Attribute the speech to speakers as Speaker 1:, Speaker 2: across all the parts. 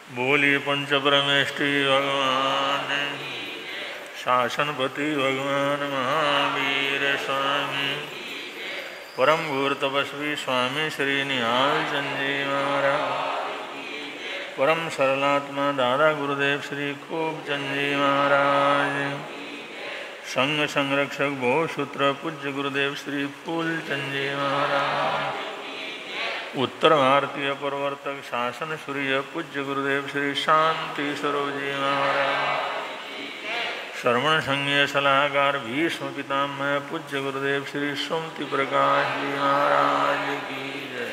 Speaker 1: बोलिए पंच परमेष्टि भगवान शासनपति भगवान महावीर स्वामी परम गुरु तपस्वी स्वामी श्री निहाल चंद जी महाराज परम सरलात्मा दादा गुरुदेव श्री खूब चंद जी महाराज संघ संरक्षक भोसूत्र पूज्य गुरुदेव श्री फूल चंद जी महाराज उत्तर भारतीय प्रवर्तक शासन सूर्य पूज्य गुरुदेव श्री शांति स्वरूप जी महाराज श्रवण संघीय सलाहकार भीष्म पितामह पूज्य गुरुदेव श्री सुमति प्रकाश जी महाराज की जय।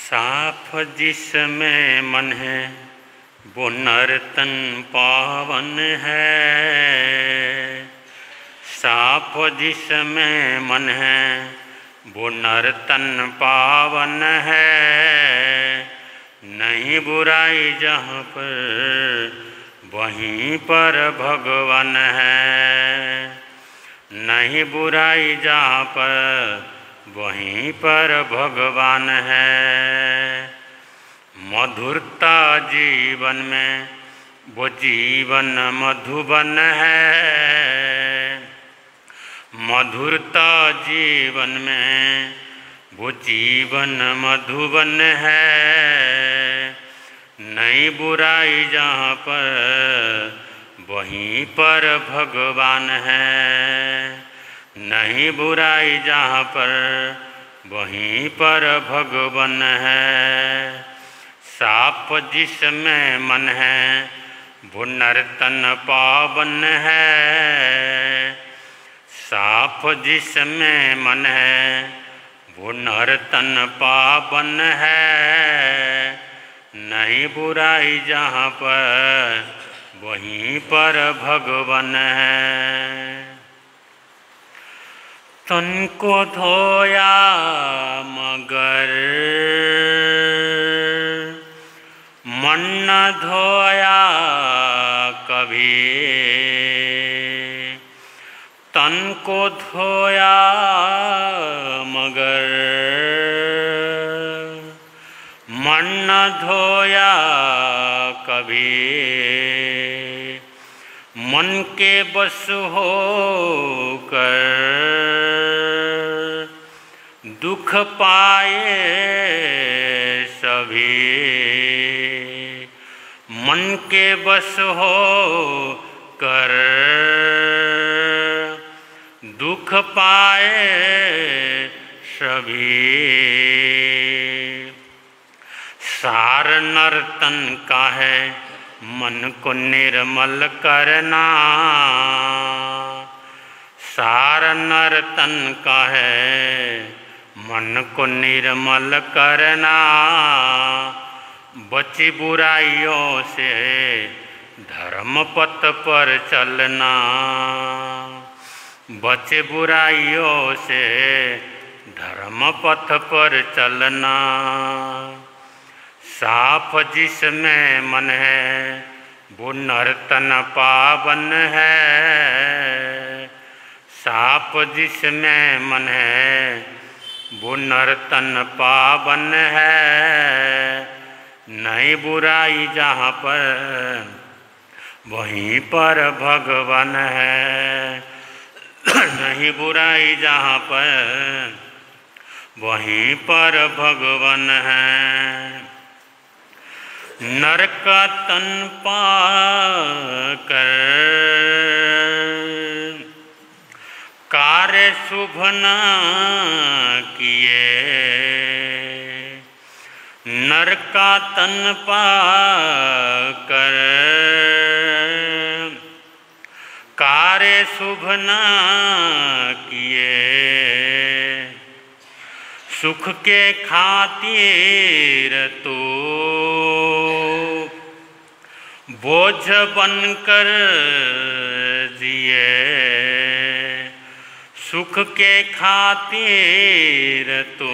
Speaker 2: साफ जिसमें मन है वो नर्तन पावन है। साफ जिसमें मन है वो नर्तन पावन है। नहीं बुराई जहाँ पर वहीं पर भगवान है। नहीं बुराई जहाँ पर वहीं पर भगवान है। मधुरता जीवन में वो जीवन मधुबन है। मधुरता जीवन में वो जीवन मधुबन है। नहीं बुराई जहाँ पर वहीं पर भगवान है। नहीं बुराई जहाँ पर वहीं पर भगवान है। साफ जिसमें मन है वो नर्तन पावन है। साफ जिसमें मन है वो नर्तन पावन है। नहीं बुराई जहाँ पर वहीं पर भगवन है। तन को धोया मगर मन न धोया कभी, तन को धोया मगर मन न धोया कभी, मन के बस हो कर दुख पाए सभी, मन के बस हो कर दुख पाए सभी। सार नर्तन का है मन को निर्मल करना, सार नर्तन का है मन को निर्मल करना। बची बुराइयों से धर्म पथ पर चलना, बचे बुराइयों से धर्म पथ पर चलना। साफ जिसमें मन है वो नर्तन पावन है, साफ जिसमें मन है वो नर्तन पावन है। नहीं बुराई जहाँ पर वहीं पर भगवान है, नहीं बुराई जहाँ पर वहीं पर भगवान है। नर का तन पाकर कार्य शुभ न किए, नर का तन पाकर कार्य शुभ न किए, सुख के खातिर तो बोझ बनकर जिए, सुख के खातिर तो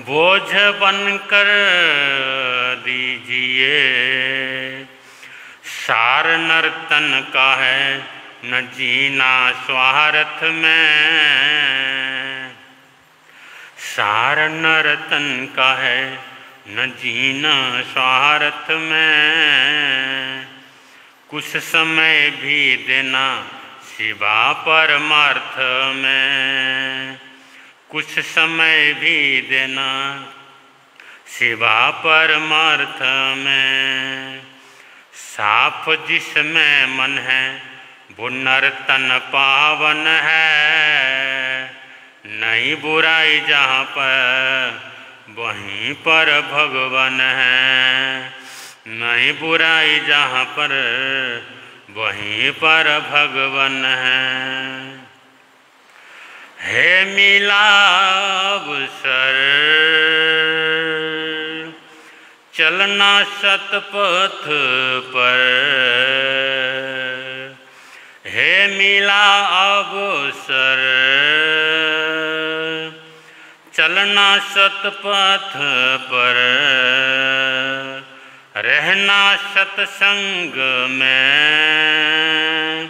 Speaker 2: बोझ बनकर दीजिए। सार नर्तन का है न जीना स्वार्थ में, सार नर्तन का है न जीना स्वार्थ में। कुछ समय भी देना शिवा परमार्थ में, कुछ समय भी देना शिवा परमार्थ में। साफ जिसमें मन है वो नर्तन पावन है, नहीं बुराई जहाँ पर वहीं पर भगवान है, नहीं बुराई जहाँ पर वहीं पर भगवान है मिला अवसर चलना सतपथ पर, है मिला अवसर चलना सतपथ पर। रहना सत्संग में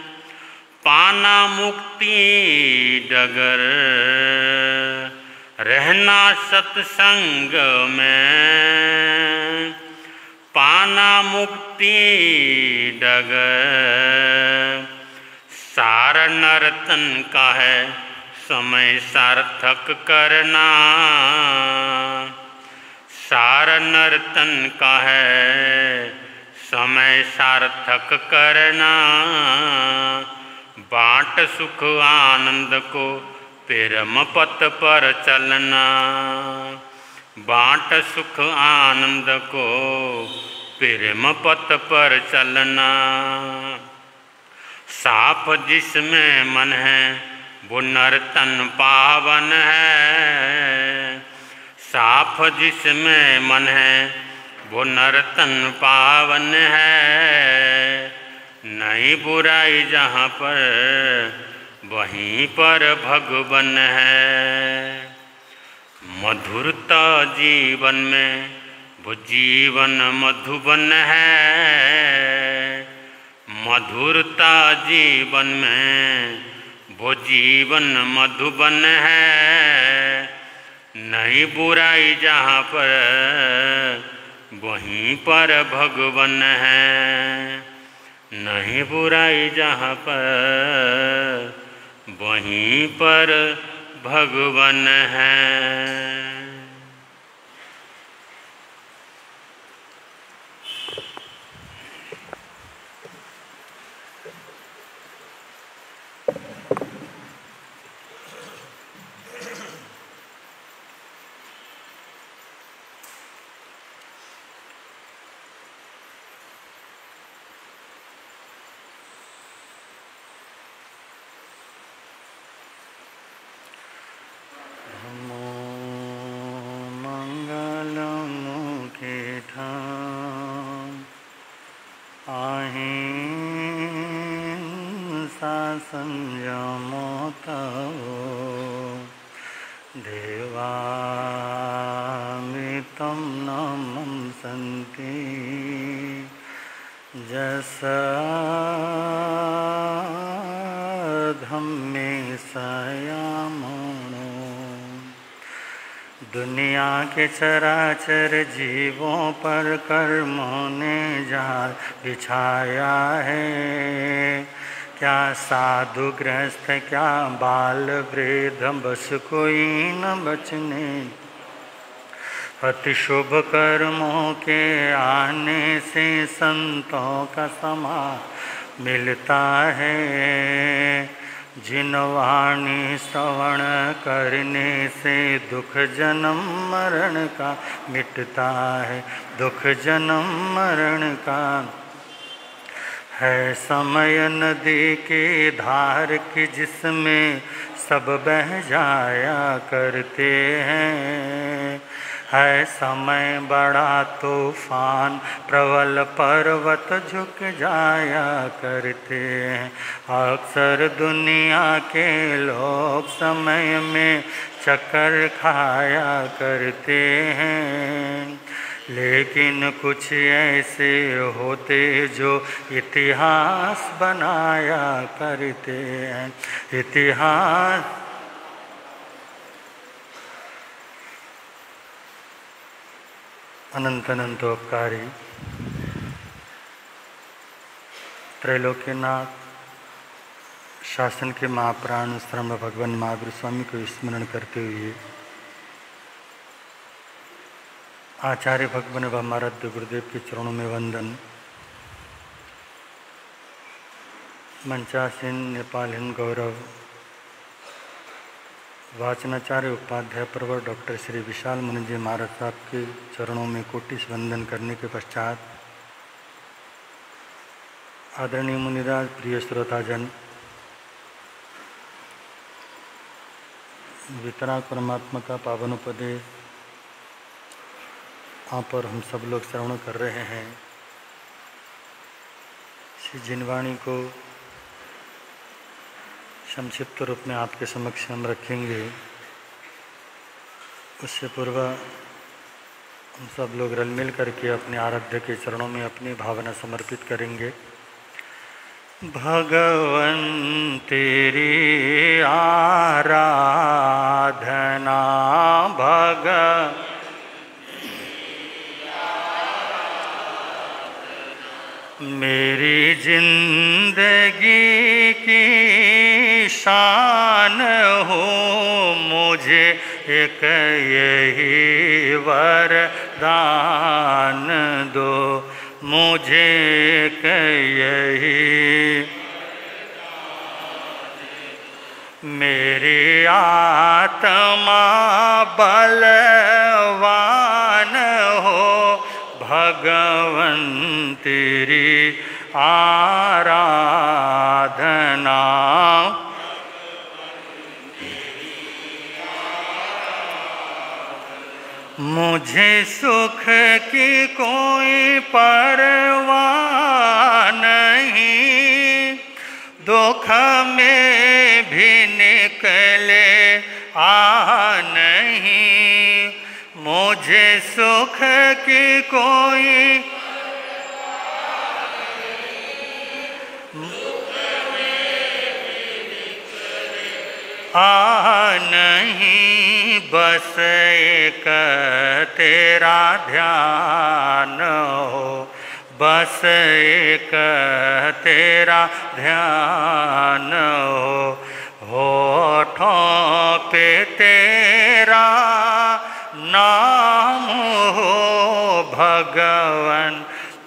Speaker 2: पाना मुक्ति डगर, रहना सत्संग में पाना मुक्ति डगर। सार नर्तन का है समय सार्थक करना, सार नर्तन का है समय सार्थक करना। बाट सुख आनंद को प्रेम पथ पर चलना, बाट सुख आनंद को प्रेम पथ पर चलना। साफ जिसमें मन है वो नर्तन पावन है, साफ जिसमें मन है वो नर्तन पावन है। नहीं बुराई जहाँ पर वहीं पर भगवन है। मधुरता जीवन में वो जीवन मधुबन है। मधुरता जीवन में वो जीवन मधुबन है। नहीं बुराई जहाँ पर वहीं पर भगवन है। नहीं बुराई जहाँ पर वहीं पर भगवन है।
Speaker 3: देवामितं नमं सन्ति जसधम्मे सयामणो। दुनिया के चराचर जीवों पर कर्मों ने जाल बिछाया है। क्या साधु गृहस्थ क्या बाल वृद्ध बस कोई न बचने। अति शुभ कर्मों के आने से संतों का समान मिलता है। जिन वाणी श्रवण करने से दुख जन्म मरण का मिटता है। दुख जन्म मरण का है समय नदी के धार की जिसमें सब बह जाया करते हैं। है समय बड़ा तूफान प्रबल पर्वत झुक जाया करते हैं। अक्सर दुनिया के लोग समय में चक्कर खाया करते हैं। लेकिन कुछ ऐसे होते जो इतिहास बनाया करते हैं। इतिहास अनंत अनंतोपकारी त्रैलोक्यनाथ शासन के महाप्राण श्रम भगवान महावीर स्वामी को स्मरण करते हुए आचार्य भगवान व महाराज गुरुदेव के चरणों में वंदन। मंचासीन नेपाल हिंद गौरव वाचनाचार्य उपाध्याय प्रवर डॉक्टर श्री विशाल मुनि जी महाराज साहब के चरणों में कोटि वंदन करने के पश्चात आदरणीय मुनिराज, प्रिय श्रोताजन, वितराग परमात्मा का पावन उपदेश आप पर हम सब लोग श्रवण कर रहे हैं। श्री जिनवाणी को संक्षिप्त रूप में आपके समक्ष हम रखेंगे। उससे पूर्व हम सब लोग रल मिल करके अपने आराध्य के चरणों में अपनी भावना समर्पित करेंगे। भगवन तेरी आराधना मेरी जिंदगी की शान हो। मुझे एक यही वरदान दो। मुझे एक यही मेरी आत्मा बलवान हो। भगवन तेरी आराधना मुझे सुख की कोई परवाह नहीं, दुख में भी निकले आ नहीं, मुझे सुख की कोई आ नहीं, बस एक तेरा ध्यान हो, बस एक तेरा ध्यान हो, होठों पे तेरा नाम हो, भगवन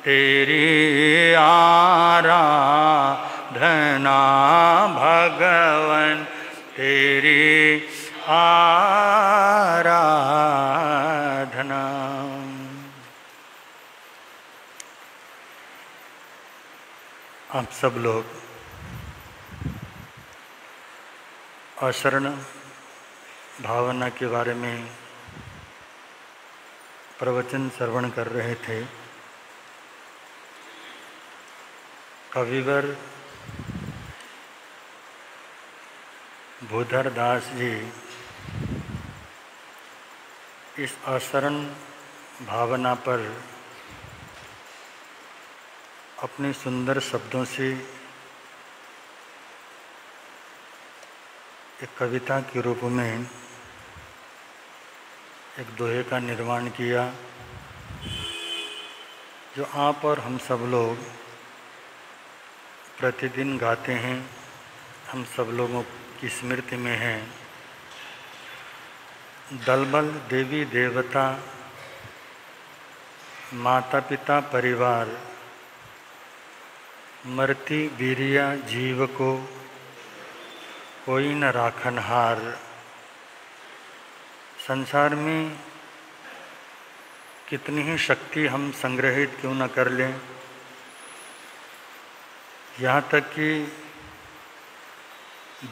Speaker 3: तेरी आराधना, भगवन तेरी आराधना। आप सब लोग अशरण भावना के बारे में प्रवचन श्रवण कर रहे थे। कविवर भूधर दास जी इस अशरण भावना पर अपने सुंदर शब्दों से एक कविता के रूप में एक दोहे का निर्माण किया, जो आप और हम सब लोग प्रतिदिन गाते हैं, हम सब लोगों की स्मृति में है। दलबल देवी देवता माता पिता परिवार, मरती वीरिया जीव को कोई न राखनहार। संसार में कितनी ही शक्ति हम संग्रहित क्यों न कर लें, यहाँ तक कि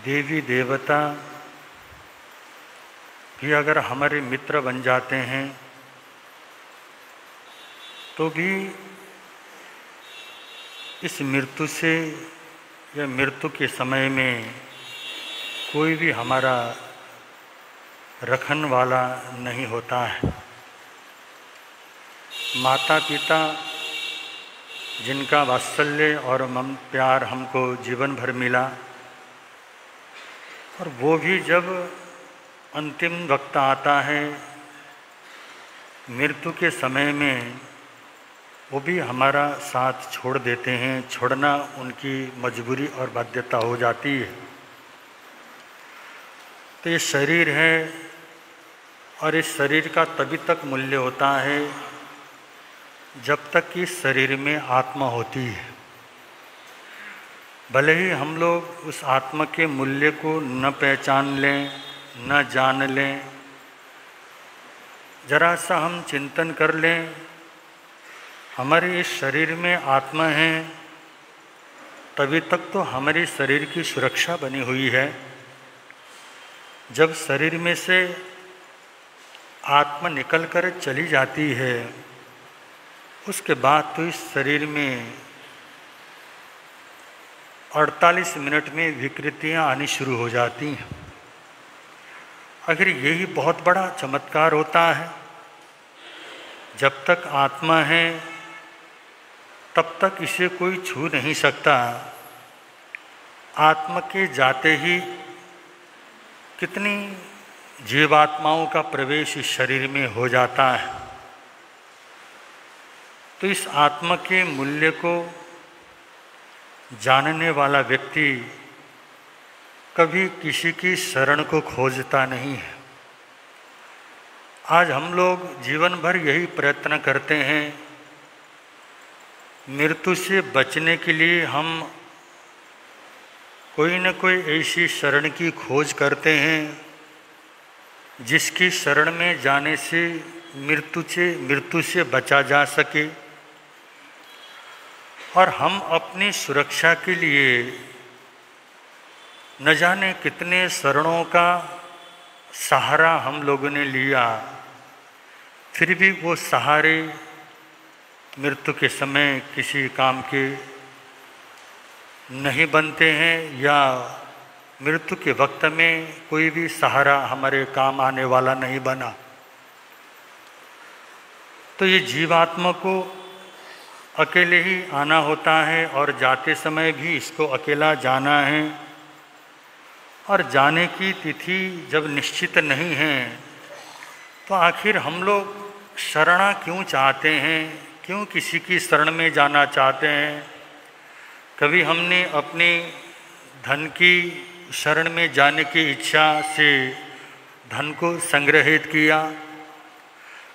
Speaker 3: देवी देवता भी अगर हमारे मित्र बन जाते हैं तो भी इस मृत्यु से या मृत्यु के समय में कोई भी हमारा रखन वाला नहीं होता है। माता पिता जिनका वात्सल्य और प्यार हमको जीवन भर मिला, और वो भी जब अंतिम वक्त आता है मृत्यु के समय में, वो भी हमारा साथ छोड़ देते हैं। छोड़ना उनकी मजबूरी और बाध्यता हो जाती है। तो ये शरीर है, और इस शरीर का तभी तक मूल्य होता है जब तक कि शरीर में आत्मा होती है। भले ही हम लोग उस आत्मा के मूल्य को न पहचान लें, न जान लें, जरा सा हम चिंतन कर लें, हमारे इस शरीर में आत्मा है, तभी तक तो हमारे शरीर की सुरक्षा बनी हुई है। जब शरीर में से आत्मा निकल कर चली जाती है, उसके बाद तो इस शरीर में 48 मिनट में विकृतियां आनी शुरू हो जाती हैं। अगर यही बहुत बड़ा चमत्कार होता है, जब तक आत्मा है तब तक इसे कोई छू नहीं सकता। आत्मा के जाते ही कितनी जीवात्माओं का प्रवेश इस शरीर में हो जाता है। तो इस आत्मा के मूल्य को जानने वाला व्यक्ति कभी किसी की शरण को खोजता नहीं है। आज हम लोग जीवन भर यही प्रयत्न करते हैं, मृत्यु से बचने के लिए हम कोई न कोई ऐसी शरण की खोज करते हैं जिसकी शरण में जाने से मृत्यु से बचा जा सके। और हम अपनी सुरक्षा के लिए न जाने कितने शरणों का सहारा हम लोगों ने लिया, फिर भी वो सहारे मृत्यु के समय किसी काम के नहीं बनते हैं या मृत्यु के वक्त में कोई भी सहारा हमारे काम आने वाला नहीं बना, तो ये जीवात्मा को अकेले ही आना होता है और जाते समय भी इसको अकेला जाना है। और जाने की तिथि जब निश्चित नहीं है तो आखिर हम लोग शरणा क्यों चाहते हैं, क्यों किसी की शरण में जाना चाहते हैं। कभी हमने अपने धन की शरण में जाने की इच्छा से धन को संग्रहित किया,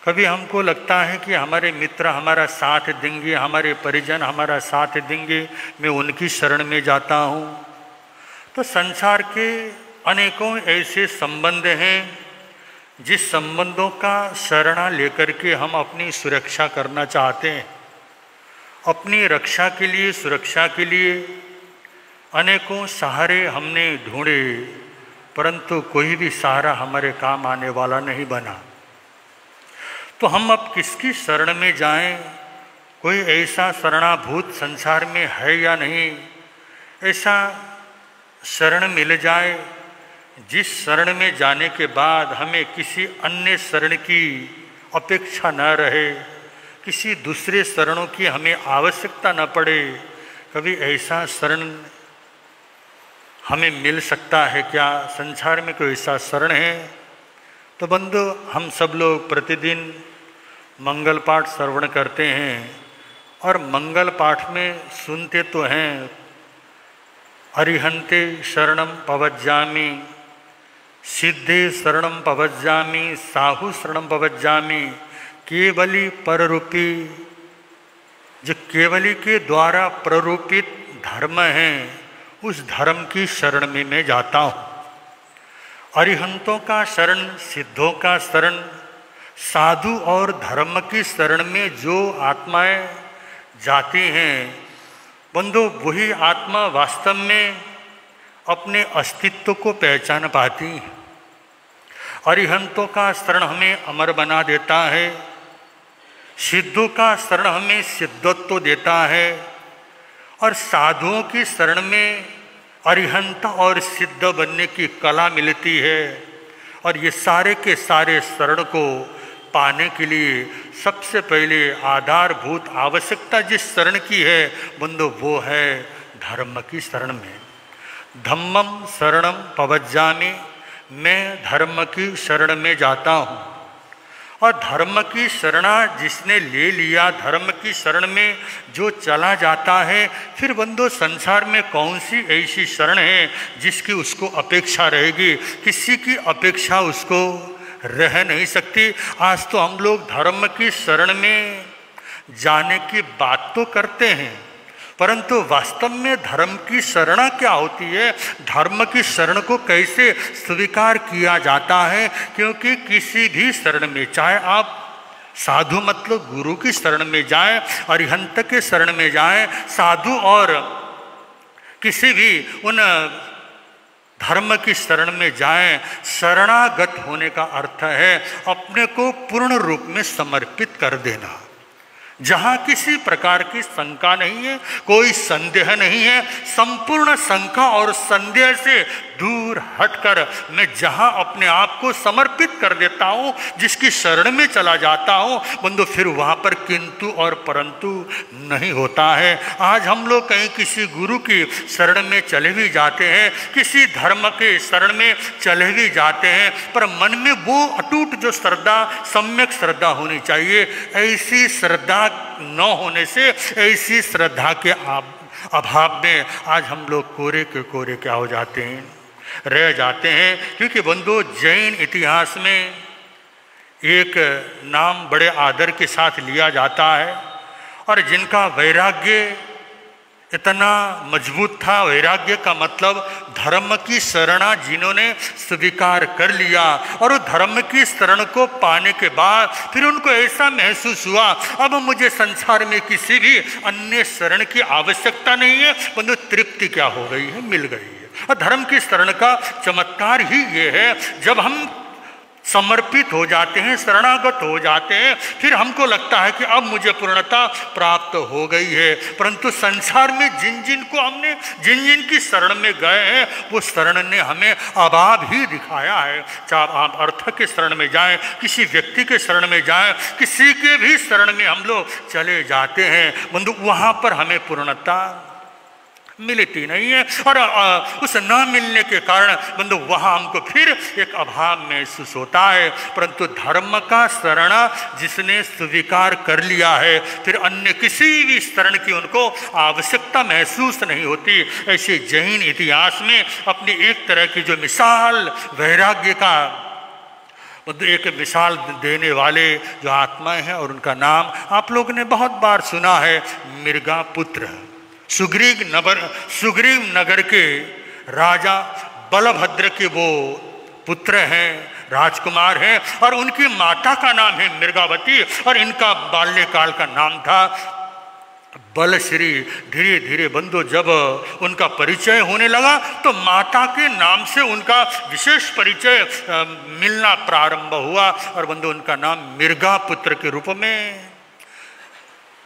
Speaker 3: कभी हमको लगता है कि हमारे मित्र हमारा साथ देंगे, हमारे परिजन हमारा साथ देंगे, मैं उनकी शरण में जाता हूँ। तो संसार के अनेकों ऐसे संबंध हैं जिस संबंधों का शरणा लेकर के हम अपनी सुरक्षा करना चाहते हैं। अपनी रक्षा के लिए, सुरक्षा के लिए अनेकों सहारे हमने ढूंढे, परंतु कोई भी सहारा हमारे काम आने वाला नहीं बना। तो हम अब किसकी शरण में जाएं? कोई ऐसा शरणाभूत संसार में है या नहीं? ऐसा शरण मिल जाए जिस शरण में जाने के बाद हमें किसी अन्य शरण की अपेक्षा न रहे, किसी दूसरे शरणों की हमें आवश्यकता न पड़े। कभी ऐसा शरण हमें मिल सकता है क्या? संसार में कोई ऐसा शरण है? तो बंधु, हम सब लोग प्रतिदिन मंगल पाठ श्रवण करते हैं और मंगल पाठ में सुनते तो हैं, अरिहंते शरणम पवज्जामि, सिद्धे शरणम पवज्जामि, साहु शरणम पवज्जामि। केवली पररूपी, जो केवली के द्वारा प्ररूपित धर्म है, उस धर्म की शरण में मैं जाता हूँ। अरिहंतों का शरण, सिद्धों का शरण, साधु और धर्म की शरण में जो आत्माएं जाती हैं, बंधु, वही आत्मा वास्तव में अपने अस्तित्व को पहचान पाती है। अरिहंतों का शरण हमें अमर बना देता है, सिद्धों का शरण हमें सिद्धत्व देता है, और साधुओं की शरण में अरिहंत और सिद्ध बनने की कला मिलती है। और ये सारे के सारे शरण को पाने के लिए सबसे पहले आधारभूत आवश्यकता जिस शरण की है बंधु, वो है धर्म की शरण में। धम्मम शरणम पवज्जामि, मैं धर्म की शरण में जाता हूँ। और धर्म की शरणा जिसने ले लिया, धर्म की शरण में जो चला जाता है, फिर बंधु संसार में कौन सी ऐसी शरण है जिसकी उसको अपेक्षा रहेगी? किसी की अपेक्षा उसको रह नहीं सकती। आज तो हम लोग धर्म की शरण में जाने की बात तो करते हैं, परंतु वास्तव में धर्म की शरणा क्या होती है, धर्म की शरण को कैसे स्वीकार किया जाता है? क्योंकि किसी भी शरण में, चाहे आप साधु मतलब गुरु की शरण में जाएं, अरिहंत के शरण में जाएं, साधु और किसी भी उन धर्म की शरण में जाएं, शरणागत होने का अर्थ है अपने को पूर्ण रूप में समर्पित कर देना, जहाँ किसी प्रकार की शंका नहीं है, कोई संदेह नहीं है। संपूर्ण शंका और संदेह से दूर हटकर मैं जहाँ अपने आप को समर्पित कर देता हूँ, जिसकी शरण में चला जाता हूँ बंधु, फिर वहाँ पर किंतु और परंतु नहीं होता है। आज हम लोग कहीं किसी गुरु की शरण में चले भी जाते हैं, किसी धर्म के शरण में चले भी जाते हैं, पर मन में वो अटूट जो श्रद्धा, सम्यक श्रद्धा होनी चाहिए। ऐसी श्रद्धा न होने से, ऐसी श्रद्धा के अभाव में आज हम लोग कोरे के कोरे क्या हो जाते हैं, रह जाते हैं। क्योंकि बंधु, जैन इतिहास में एक नाम बड़े आदर के साथ लिया जाता है, और जिनका वैराग्य इतना मजबूत था, वैराग्य का मतलब धर्म की शरणा जिन्होंने स्वीकार कर लिया, और वो धर्म की शरण को पाने के बाद फिर उनको ऐसा महसूस हुआ, अब मुझे संसार में किसी भी अन्य शरण की आवश्यकता नहीं है, बंधु तृप्ति क्या हो गई है, मिल गई है। और धर्म की शरण का चमत्कार ही ये है, जब हम समर्पित हो जाते हैं, शरणागत हो जाते हैं, फिर हमको लगता है कि अब मुझे पूर्णता प्राप्त हो गई है। परंतु संसार में जिन जिन को हमने जिन जिन की शरण में गए हैं, वो शरण ने हमें अभाव ही दिखाया है। चाहे आप अर्थ के शरण में जाएं, किसी व्यक्ति के शरण में जाएं, किसी के भी शरण में हम लोग चले जाते हैं बंधु, वहाँ पर हमें पूर्णता मिलती नहीं है। और उस न मिलने के कारण बंधु वहाँ हमको फिर एक अभाव महसूस होता है। परंतु धर्म का शरण जिसने स्वीकार कर लिया है, फिर अन्य किसी भी शरण की उनको आवश्यकता महसूस नहीं होती। ऐसे जैन इतिहास में अपनी एक तरह की जो मिसाल वैराग्य का एक मिसाल देने वाले जो आत्माएं हैं, और उनका नाम आप लोगों ने बहुत बार सुना है, मृगापुत्र। सुग्रीव नगर के राजा बलभद्र के वो पुत्र हैं, राजकुमार हैं, और उनकी माता का नाम है मृगावती, और इनका बाल्यकाल का नाम था बलश्री। धीरे धीरे बंधु जब उनका परिचय होने लगा तो माता के नाम से उनका विशेष परिचय मिलना प्रारंभ हुआ, और बंधु उनका नाम मृगापुत्र के रूप में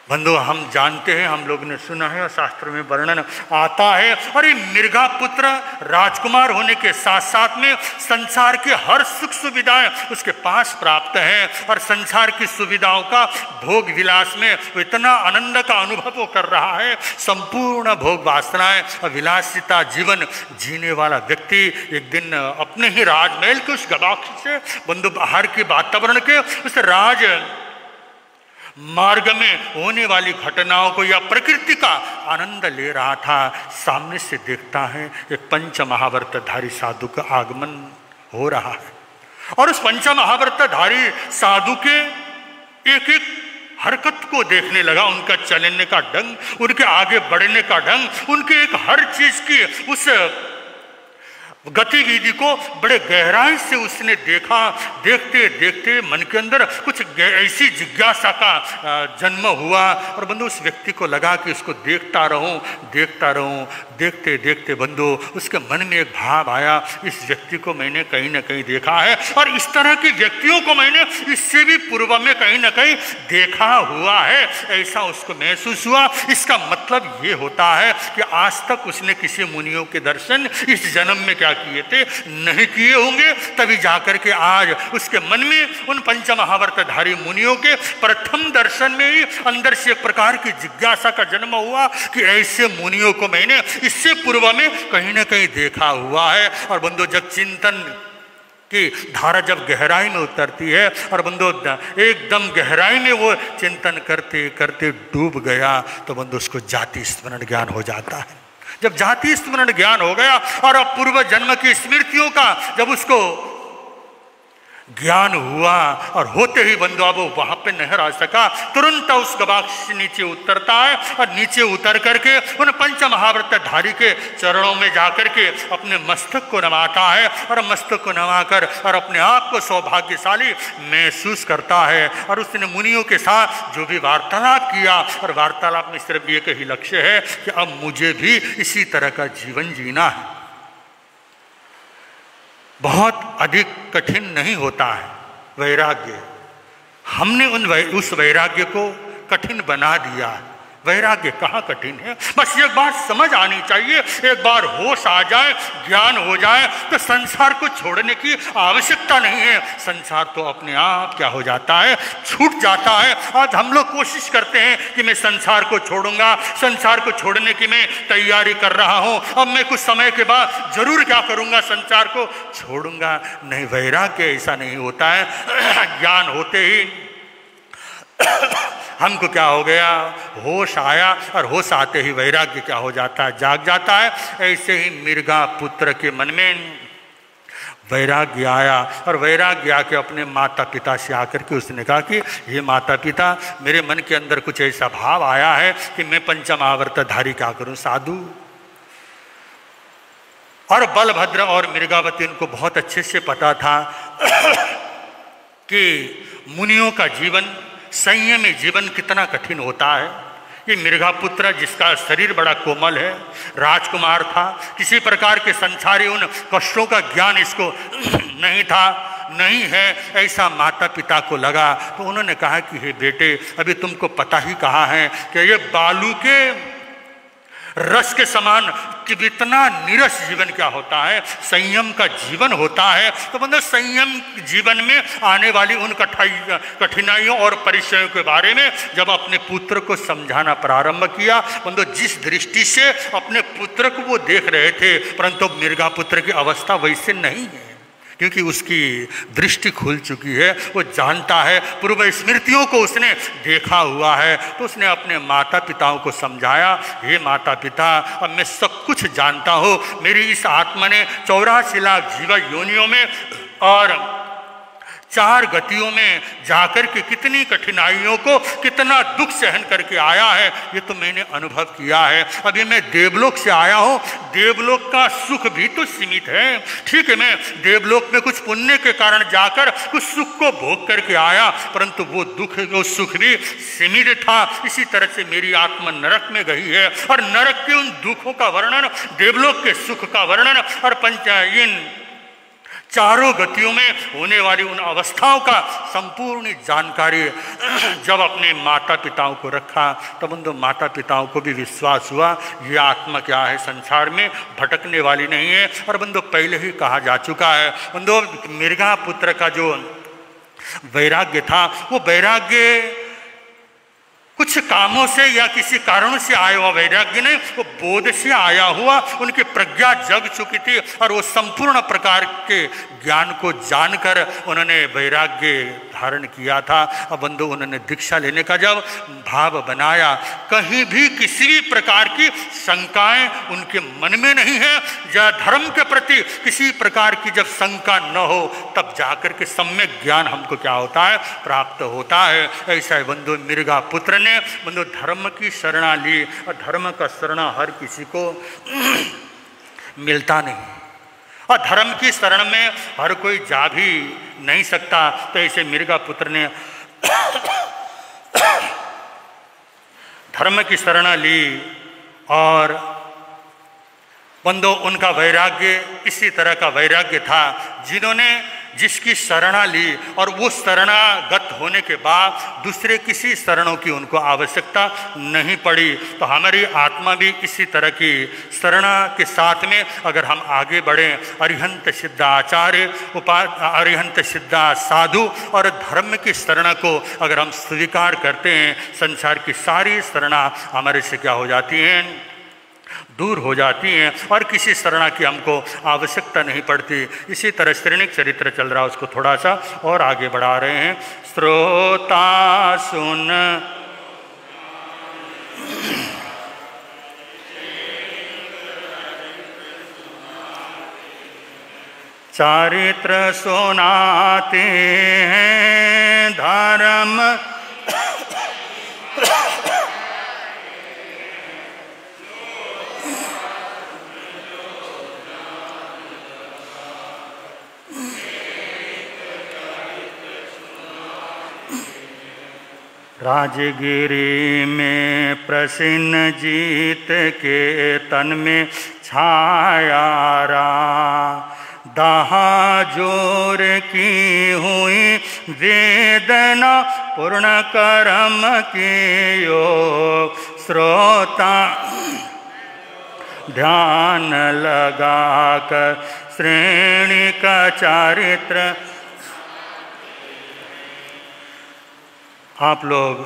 Speaker 3: बंधु हम जानते हैं, हम लोग ने सुना है और शास्त्र में वर्णन आता है। और ये मृगापुत्र राजकुमार होने के साथ साथ में संसार के हर सुख सुविधाएं उसके पास प्राप्त हैं, और संसार की सुविधाओं का भोग विलास में वो इतना आनंद का अनुभव वो कर रहा है। संपूर्ण भोग वासनाएं और विलासिता जीवन जीने वाला व्यक्ति एक दिन अपने ही राजमहल के उस गवाक्ष से बंधु बाहर के वातावरण के उस राज मार्ग में होने वाली घटनाओं को या प्रकृति का आनंद ले रहा था। सामने से देखता है एक पंचमहाव्रतधारी साधु का आगमन हो रहा है, और उस पंचमहाव्रतधारी साधु के एक एक हरकत को देखने लगा, उनका चलने का ढंग, उनके आगे बढ़ने का ढंग, उनके एक हर चीज की उस गतिविधि को बड़े गहराई से उसने देखा। देखते देखते मन के अंदर कुछ ऐसी जिज्ञासा का जन्म हुआ, और बंधु उस व्यक्ति को लगा कि उसको देखता रहूं। देखते देखते बंधु उसके मन में एक भाव आया, इस व्यक्ति को मैंने कहीं ना कहीं देखा है, और इस तरह के व्यक्तियों को मैंने इससे भी पूर्व में कहीं ना कहीं देखा हुआ है, ऐसा उसको महसूस हुआ। इसका मतलब ये होता है कि आज तक उसने किसी मुनियों के दर्शन इस जन्म में क्या किए थे, नहीं किए होंगे, तभी जाकर के आज उसके मन में उन पंचमहाव्रतधारी मुनियों के प्रथम दर्शन में ही अंदर से एक प्रकार की जिज्ञासा का जन्म हुआ कि ऐसे मुनियों को मैंने इससे पूर्व में कहीं ना कहीं देखा हुआ है। और बंधु जब चिंतन की धारा जब गहराई में उतरती है, और बंधु एकदम गहराई में वो चिंतन करते करते डूब गया, तो बंधु उसको जाति स्मरण ज्ञान हो जाता है। जब जाति स्मरण ज्ञान हो गया और अब पूर्व जन्म की स्मृतियों का जब उसको ज्ञान हुआ, और होते ही बंधु अब वहां पे नहीं रह सका, तुरंत उस गवाक्ष से नीचे उतरता है, और नीचे उतर करके उन पंचमहाव्रतधारी के चरणों में जाकर के अपने मस्तक को नवाता है, और मस्तक को नवाकर और अपने आप को सौभाग्यशाली महसूस करता है। और उसने मुनियों के साथ जो भी वार्तालाप किया, और वार्तालाप में सिर्फ एक ही लक्ष्य है कि अब मुझे भी इसी तरह का जीवन जीना है। बहुत अधिक कठिन नहीं होता है वैराग्य, हमने उस वैराग्य को कठिन बना दिया है। वैराग्य कहाँ कठिन है, बस एक बात समझ आनी चाहिए, एक बार होश आ जाए, ज्ञान हो जाए, तो संसार को छोड़ने की आवश्यकता नहीं है। संसार तो अपने आप क्या हो जाता है, छूट जाता है। आज हम लोग कोशिश करते हैं कि मैं संसार को छोड़ूंगा, संसार को छोड़ने की मैं तैयारी कर रहा हूँ, अब मैं कुछ समय के बाद जरूर क्या करूँगा, संसार को छोड़ूंगा। नहीं, वैराग्य ऐसा नहीं होता है। ज्ञान होते ही हमको क्या हो गया, होश आया, और होश आते ही वैराग्य क्या हो जाता है, जाग जाता है। ऐसे ही मृगापुत्र के मन में वैराग्य आया, और वैराग्य आके अपने माता पिता से आकर के उसने कहा कि ये माता पिता, मेरे मन के अंदर कुछ ऐसा भाव आया है कि मैं पंचमहाव्रतधारी क्या करूं, साधु। और बलभद्र और मृगावती उनको बहुत अच्छे से पता था कि मुनियों का जीवन, संयमी जीवन कितना कठिन होता है। ये मृगापुत्र जिसका शरीर बड़ा कोमल है, राजकुमार था, किसी प्रकार के संसारी उन कष्टों का ज्ञान इसको नहीं था, नहीं है, ऐसा माता पिता को लगा। तो उन्होंने कहा कि हे बेटे, अभी तुमको पता ही कहा है कि ये बालू के रस के समान कि इतना नीरस जीवन क्या होता है, संयम का जीवन होता है। तो मतलब संयम जीवन में आने वाली उन कठिनाइयों और परिचयों के बारे में जब अपने पुत्र को समझाना प्रारंभ किया, मतलब जिस दृष्टि से अपने पुत्र को वो देख रहे थे, परंतु मृगा पुत्र की अवस्था वैसे नहीं है, क्योंकि उसकी दृष्टि खुल चुकी है। वो जानता है, पूर्व स्मृतियों को उसने देखा हुआ है। तो उसने अपने माता पिताओं को समझाया, हे माता पिता, अब मैं सब कुछ जानता हूँ। मेरी इस आत्मा ने 84 लाख जीवा योनियों में और 4 गतियों में जाकर के कितनी कठिनाइयों को, कितना दुख सहन करके आया है, ये तो मैंने अनुभव किया है। अभी मैं देवलोक से आया हूँ, देवलोक का सुख भी तो सीमित है। ठीक है, मैं देवलोक में कुछ पुण्य के कारण जाकर कुछ सुख को भोग करके आया, परंतु वो दुख, वो सुख भी सीमित था। इसी तरह से मेरी आत्मा नरक में गई है, और नरक के उन दुखों का वर्णन, देवलोक के सुख का वर्णन, और इन 4 गतियों में होने वाली उन अवस्थाओं का संपूर्ण जानकारी जब अपने माता पिताओं को रखा, तब उन माता पिताओं को भी विश्वास हुआ ये आत्मा क्या है, संसार में भटकने वाली नहीं है। और बंधु पहले ही कहा जा चुका है, बंधु मृगा पुत्र का जो वैराग्य था, वो वैराग्य कुछ कामों से या किसी कारणों से आया हुआ वैराग्य नहीं, वो बोध से आया हुआ, उनकी प्रज्ञा जग चुकी थी, और वो संपूर्ण प्रकार के ज्ञान को जानकर उन्होंने वैराग्य धारण किया था। अब बंधु उन्होंने दीक्षा लेने का जब भाव बनाया, कहीं भी किसी भी प्रकार की शंकाएं उनके मन में नहीं है, या धर्म के प्रति किसी प्रकार की जब शंका न हो, तब जाकर के सम्यक ज्ञान हमको क्या होता है, प्राप्त होता है। ऐसा है बंधु मृगा पुत्र ने बंधु धर्म की शरणा ली, और धर्म का शरणा हर किसी को मिलता नहीं, और धर्म की शरण में हर कोई जा भी नहीं सकता। तो ऐसे मृगा पुत्र ने धर्म की शरणा ली, और बंधु उनका वैराग्य इसी तरह का वैराग्य था, जिन्होंने जिसकी शरणा ली, और वो शरणागत होने के बाद दूसरे किसी शरणों की उनको आवश्यकता नहीं पड़ी। तो हमारी आत्मा भी इसी तरह की शरणा के साथ में अगर हम आगे बढ़ें, अरिहंत सिद्धाचार्य, अरिहंत सिद्धा साधु और धर्म की शरणा को अगर हम स्वीकार करते हैं, संसार की सारी शरणा हमारे से क्या हो जाती हैं, दूर हो जाती हैं, और किसी शरणा की हमको आवश्यकता नहीं पड़ती। इसी तरह श्रेणिक चरित्र चल रहा है, उसको थोड़ा सा और आगे बढ़ा रहे हैं। श्रोता सुन चरित्र सुनाते हैं, धर्म राजगिरी में प्रसन्न जीत के तन में छाया रा, दाहा जोर की हुई वेदना, पूर्ण कर्म की योग, श्रोता ध्यान लगाकर श्रेणी का चरित्र। आप लोग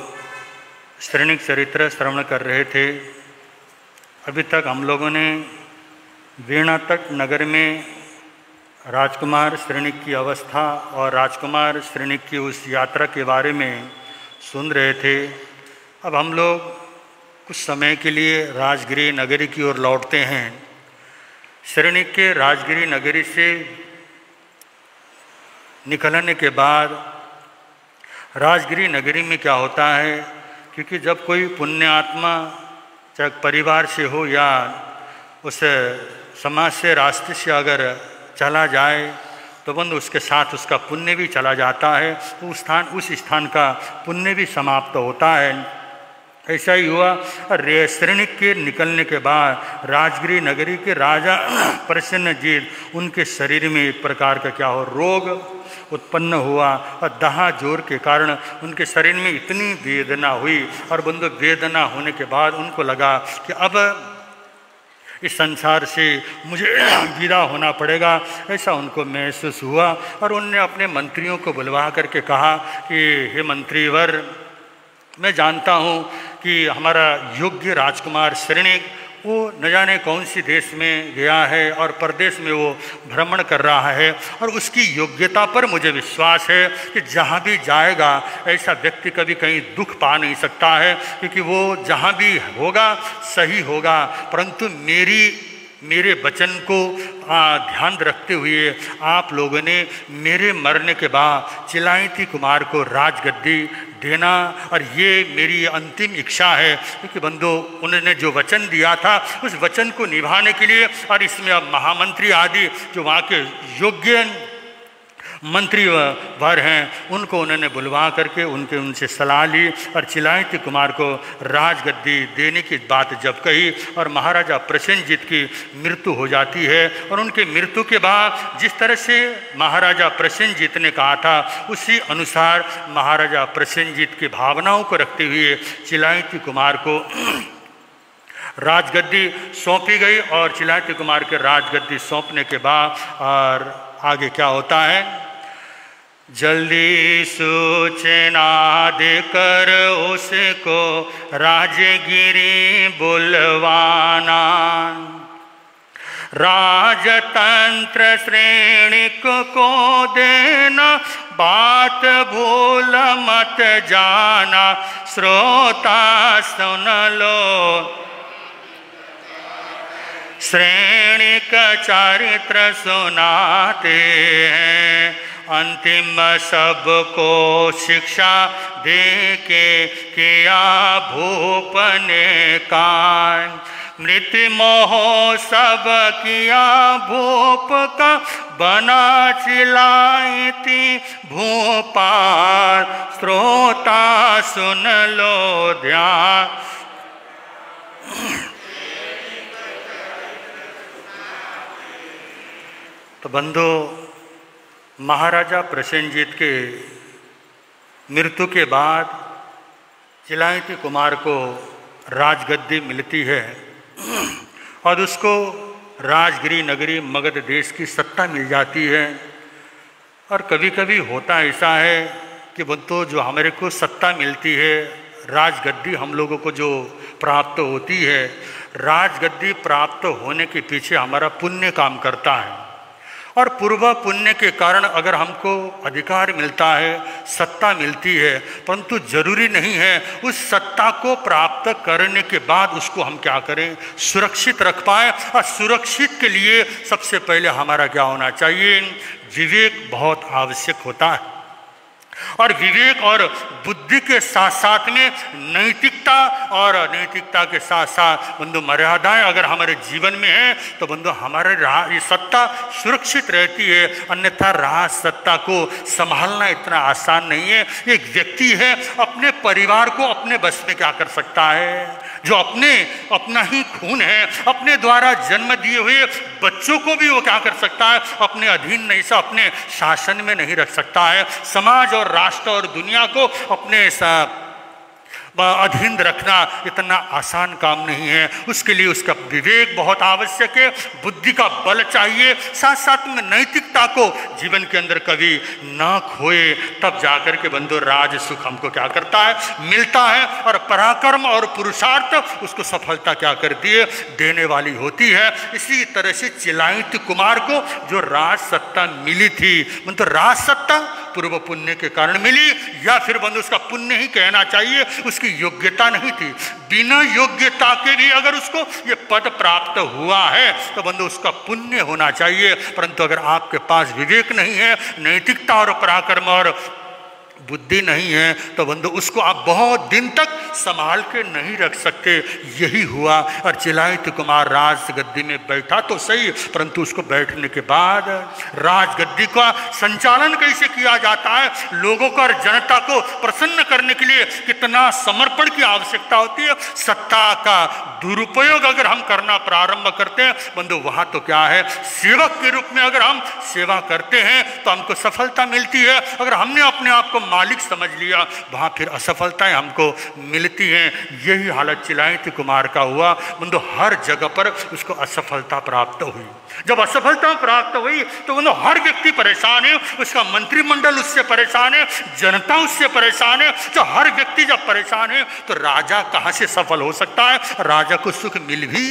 Speaker 3: श्रेणिक चरित्र श्रवण कर रहे थे। अभी तक हम लोगों ने वीणा तक नगर में राजकुमार श्रेणिक की अवस्था और राजकुमार श्रेणिक की उस यात्रा के बारे में सुन रहे थे। अब हम लोग कुछ समय के लिए राजगिरी नगरी की ओर लौटते हैं। श्रेणिक के राजगिरी नगरी से निकलने के बाद राजगिरी नगरी में क्या होता है, क्योंकि जब कोई पुण्य आत्मा चाहे परिवार से हो या उस समाज से रास्ते से अगर चला जाए, तो बंद उसके साथ उसका पुण्य भी चला जाता है, तो उस स्थान का पुण्य भी समाप्त होता है। ऐसा ही हुआ। श्रेणिक के निकलने के बाद राजगिरी नगरी के राजा प्रसन्नजीत, उनके शरीर में एक प्रकार का क्या हो, रोग उत्पन्न हुआ और दहा जोर के कारण उनके शरीर में इतनी वेदना हुई और बंधु वेदना होने के बाद उनको लगा कि अब इस संसार से मुझे विदा होना पड़ेगा, ऐसा उनको महसूस हुआ। और उनने अपने मंत्रियों को बुलवा करके कहा कि हे मंत्रीवर, मैं जानता हूँ कि हमारा योग्य राजकुमार शृणिक वो न जाने कौन सी देश में गया है और परदेश में वो भ्रमण कर रहा है, और उसकी योग्यता पर मुझे विश्वास है कि जहाँ भी जाएगा ऐसा व्यक्ति कभी कहीं दुख पा नहीं सकता है, क्योंकि वो जहाँ भी होगा सही होगा। परंतु मेरे वचन को ध्यान रखते हुए आप लोगों ने मेरे मरने के बाद चिलायती कुमार को राजगद्दी देना, और ये मेरी अंतिम इच्छा है। क्योंकि बंधु उन्होंने जो वचन दिया था उस वचन को निभाने के लिए, और इसमें अब महामंत्री आदि जो वहाँ के योग्य मंत्री वर हैं उनको उन्होंने बुलवा करके उनसे सलाह ली और चिलायती कुमार को राजगद्दी देने की बात जब कही, और महाराजा प्रसेनजीत की मृत्यु हो जाती है। और उनके मृत्यु के बाद जिस तरह से महाराजा प्रसेनजीत ने कहा था उसी अनुसार महाराजा प्रसेनजीत की भावनाओं को रखते हुए चिलायती कुमार को राजगद्दी सौंपी गई। और चिलायती कुमार के राजगद्दी सौंपने के बाद और आगे क्या होता है, जल्दी सूचना देकर उसको राजगिरी बुलवाना, राजतंत्र श्रेणिक को देना, बात भूल मत जाना, श्रोता सुन लो श्रेणिक चरित्र सुनाते हैं, अंतिम सबको शिक्षा दे के किया भूप ने कान, मृत्यु मोह सब किया भूप का, बना चिलायती भूपाल, श्रोता सुन लो ध्यान। तो बंधु, महाराजा प्रसेनजीत के मृत्यु के बाद चिलायती कुमार को राजगद्दी मिलती है और उसको राजगिरी नगरी मगध देश की सत्ता मिल जाती है। और कभी कभी होता ऐसा है कि बंधु, जो हमारे को सत्ता मिलती है, राजगद्दी हम लोगों को जो प्राप्त होती है, राजगद्दी प्राप्त होने के पीछे हमारा पुण्य काम करता है। और पूर्व पुण्य के कारण अगर हमको अधिकार मिलता है, सत्ता मिलती है, परंतु जरूरी नहीं है उस सत्ता को प्राप्त करने के बाद उसको हम क्या करें, सुरक्षित रख पाए। और सुरक्षित के लिए सबसे पहले हमारा क्या होना चाहिए, विवेक बहुत आवश्यक होता है। और विवेक और बुद्धि के साथ साथ में नैतिकता, और नैतिकता के साथ साथ बंधु मर्यादाएं अगर हमारे जीवन में है तो बंधु हमारे ये सत्ता सुरक्षित रहती है। अन्यथा राज सत्ता को संभालना इतना आसान नहीं है। एक व्यक्ति है अपने परिवार को अपने बस में क्या कर सकता है, जो अपना ही खून है, अपने द्वारा जन्म दिए हुए बच्चों को भी वो क्या कर सकता है, अपने अधीन नहीं से अपने शासन में नहीं रख सकता है। समाज और राष्ट्र और दुनिया को अपने अधीन रखना इतना आसान काम नहीं है। उसके लिए उसका विवेक बहुत आवश्यक है, बुद्धि का बल चाहिए, साथ साथ में नैतिकता को जीवन के अंदर कभी ना खोए, तब जाकर के बंधु राज सुख हमको क्या करता है, मिलता है। और पराक्रम और पुरुषार्थ उसको सफलता क्या करती है, देने वाली होती है। इसी तरह से चिलायती कुमार को जो राज सत्ता मिली थी, मतलब राज सत्ता पूर्व पुण्य के कारण मिली, या फिर बंधु उसका पुण्य ही कहना चाहिए, उसकी योग्यता नहीं थी। बिना योग्यता के भी अगर उसको ये पद प्राप्त हुआ है तो बंधु उसका पुण्य होना चाहिए। परंतु अगर आपके पास विवेक नहीं है, नैतिकता और पराक्रम और बुद्धि नहीं है तो बंधु उसको आप बहुत दिन तक संभाल के नहीं रख सकते। यही हुआ। और चिलायत कुमार राज गद्दी में बैठा तो सही, परंतु उसको बैठने के बाद राज गद्दी का संचालन कैसे किया जाता है, लोगों को और जनता को प्रसन्न करने के लिए कितना समर्पण की आवश्यकता होती है। सत्ता का दुरुपयोग अगर हम करना प्रारंभ करते हैं बंधु, वहाँ तो क्या है, सेवक के रूप में अगर हम सेवा करते हैं तो हमको सफलता मिलती है। अगर हमने अपने आप को मालिक समझ लिया, वहाँ फिर असफलताएं हमको मिलती हैं। यही हालत चिलायत कुमार का हुआ बंधु। हर जगह पर उसको असफलता प्राप्त हुई। जब असफलता प्राप्त हुई तो बंधु हर व्यक्ति परेशान है, उसका मंत्रिमंडल उससे परेशान है, जनता उससे परेशान है। तो हर व्यक्ति जब परेशान है तो राजा कहाँ से सफल हो सकता है, राजा को सुख मिल भी।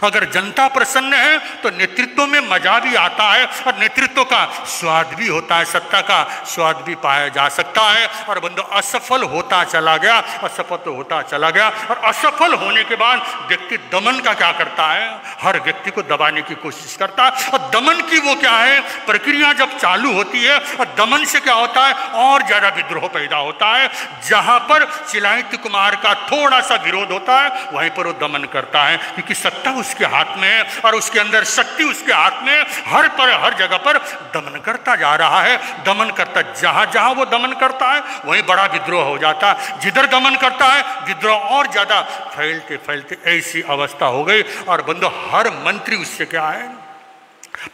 Speaker 3: अगर जनता प्रसन्न है तो नेतृत्व में मजा भी आता है और नेतृत्व का स्वाद भी होता है, सत्ता का स्वाद भी पाया जा सकता है। और बंधु असफल होता चला गया, असफल तो होता चला गया। और असफल होने के बाद व्यक्ति दमन का क्या करता है, हर व्यक्ति को दबाने की कोशिश करता है। और दमन की वो क्या है प्रक्रिया जब चालू होती है, और दमन से क्या होता है और ज्यादा विद्रोह पैदा होता है। जहां पर चिलायत कुमार का थोड़ा सा विरोध होता है वहीं पर वो दमन करता है, क्योंकि सत्ता उसके हाथ में है और उसके अंदर शक्ति उसके हाथ में। हर जगह पर दमन करता जा रहा है, दमन करता। जहां जहां वो दमन करता है वहीं बड़ा विद्रोह हो जाता है। जिधर दमन करता है विद्रोह और ज्यादा फैलते फैलते ऐसी अवस्था हो गई। और बंधु हर मंत्री उससे क्या है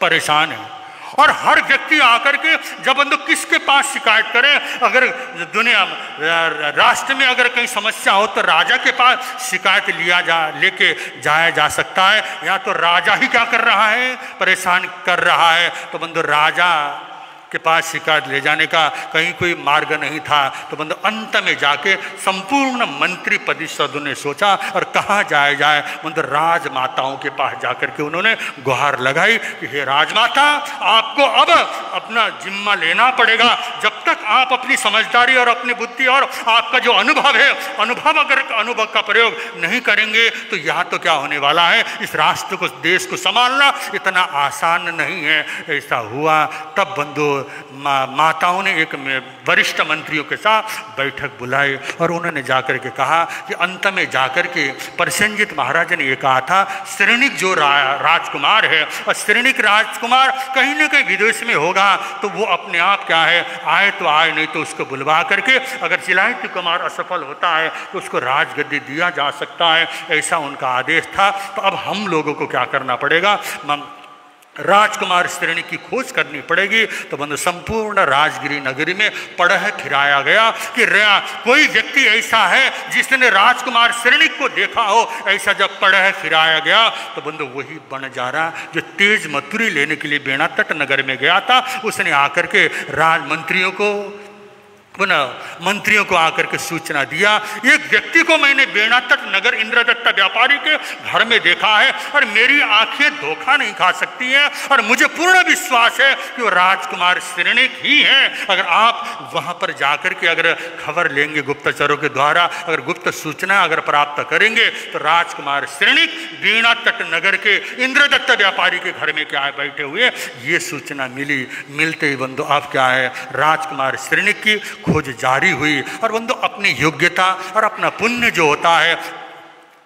Speaker 3: परेशान है। और हर व्यक्ति आकर के जब बंधु किसके पास शिकायत करे, अगर दुनिया राष्ट्र में अगर कहीं समस्या हो तो राजा के पास शिकायत लेके जाया जा सकता है। या तो राजा ही क्या कर रहा है, परेशान कर रहा है। तो बंधु राजा के पास शिकायत ले जाने का कहीं कोई मार्ग नहीं था। तो बंधु अंत में जाके संपूर्ण मंत्री परिषद ने सोचा और कहाँ जाया जाए। बंधु राजमाताओं के पास जाकर के उन्होंने गुहार लगाई कि हे राजमाता, आपको अब अपना जिम्मा लेना पड़ेगा। जब तक आप अपनी समझदारी और अपनी बुद्धि और आपका जो अनुभव है, अनुभव का प्रयोग नहीं करेंगे तो यहाँ तो क्या होने वाला है, इस राष्ट्र को, देश को संभालना इतना आसान नहीं है। ऐसा हुआ। तब बंधु माताओं ने एक वरिष्ठ मंत्रियों के साथ बैठक बुलाई और उन्होंने जाकर के कहा कि अंत में जाकर के प्रसेनजीत महाराज ने ये कहा था, श्रेणिक जो राजकुमार है, और श्रेणिक राजकुमार कहीं ना कहीं विदेश में होगा, तो वो अपने आप क्या है, आए तो आए, नहीं तो उसको बुलवा करके अगर चिलायत कुमार असफल होता है तो उसको राजगद्दी दिया जा सकता है। ऐसा उनका आदेश था। तो अब हम लोगों को क्या करना पड़ेगा, राजकुमार श्रेणी की खोज करनी पड़ेगी। तो बंधु संपूर्ण राजगिरी नगरी में पड़ह खिराया गया कि कोई व्यक्ति ऐसा है जिसने राजकुमार श्रेणी को देखा हो। ऐसा जब पड़ह फिराया गया तो बंधु वही बनजारा जो तेज मथुरी लेने के लिए बेणातट नगर में गया था, उसने आकर के मंत्रियों को आकर के सूचना दिया, एक व्यक्ति को मैंने बेणातट नगर इंद्रदत्त व्यापारी के घर में देखा है और मेरी आंखें धोखा नहीं खा सकती हैं और मुझे पूर्ण विश्वास है कि वो राजकुमार श्रेणिक ही हैं। अगर आप वहां पर जाकर के अगर खबर लेंगे गुप्तचरों के द्वारा, अगर गुप्त सूचना अगर प्राप्त करेंगे तो राजकुमार श्रेणिक बेणातट नगर के इंद्रदत्त व्यापारी के घर में क्या है बैठे हुए, ये सूचना मिलते ही बंधु आप क्या है, राजकुमार श्रेणिक की खोज जारी हुई। और बंधु अपनी योग्यता और अपना पुण्य जो होता है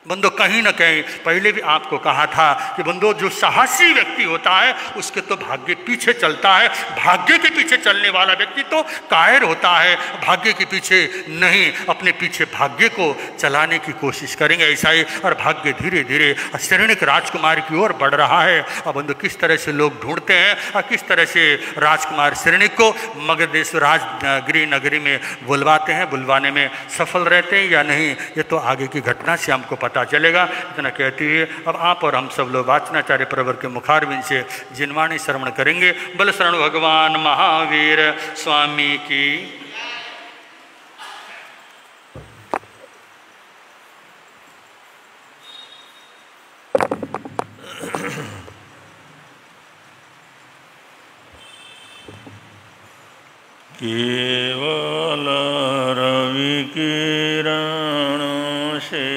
Speaker 3: बंधु, कहीं ना कहीं पहले भी आपको कहा था कि बंधु जो साहसी व्यक्ति होता है उसके तो भाग्य पीछे चलता है। भाग्य के पीछे चलने वाला व्यक्ति तो कायर होता है, भाग्य के पीछे नहीं, अपने पीछे भाग्य को चलाने की कोशिश करेंगे। ऐसा ही और भाग्य धीरे धीरे श्रेणिक राजकुमार की ओर बढ़ रहा है। और बंधु किस तरह से लोग ढूंढते हैं और किस तरह से राजकुमार श्रेणिक को मगधेश राजगिरी नगरी में बुलवाते हैं, बुलवाने में सफल रहते हैं या नहीं, ये तो आगे की घटना से हमको पता चलेगा। इतना कहती है अब आप और हम सब लोग वाचनाचार्य प्रवर के मुखारविंद से जिनवाणी श्रवण करेंगे। बल शरण भगवान महावीर स्वामी की।
Speaker 1: केवल रवि किरण से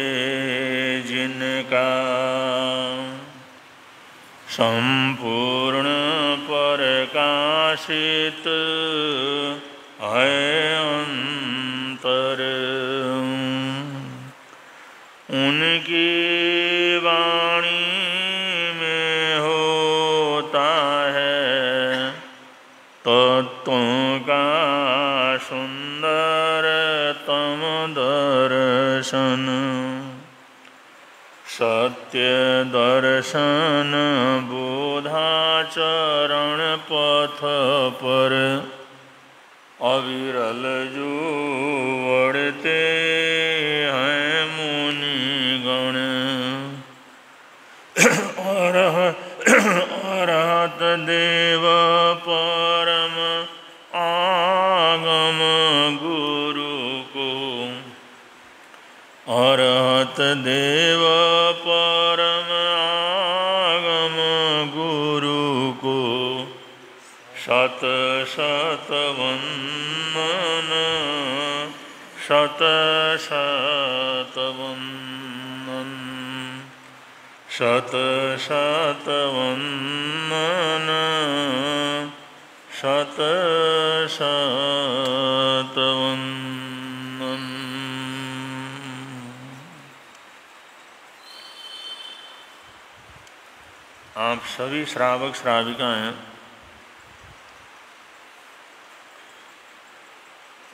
Speaker 1: जिनका संपूर्ण प्रकाशित है अंतर। उनकी वाणी में होता है तत्वों का सुंदरतम दर्शन। सत्य दर्शन बोधाचरण पथ पर अविरल जो बढ़ते हैं मुनिगण। अरहत देव परम आगम गुरु को। अरहत देव परम आगम गुरु को शत शत वंदन। शत शत वंदन। शत शत वंदन। शत शत वंदन। आप सभी श्रावक श्राविकाएं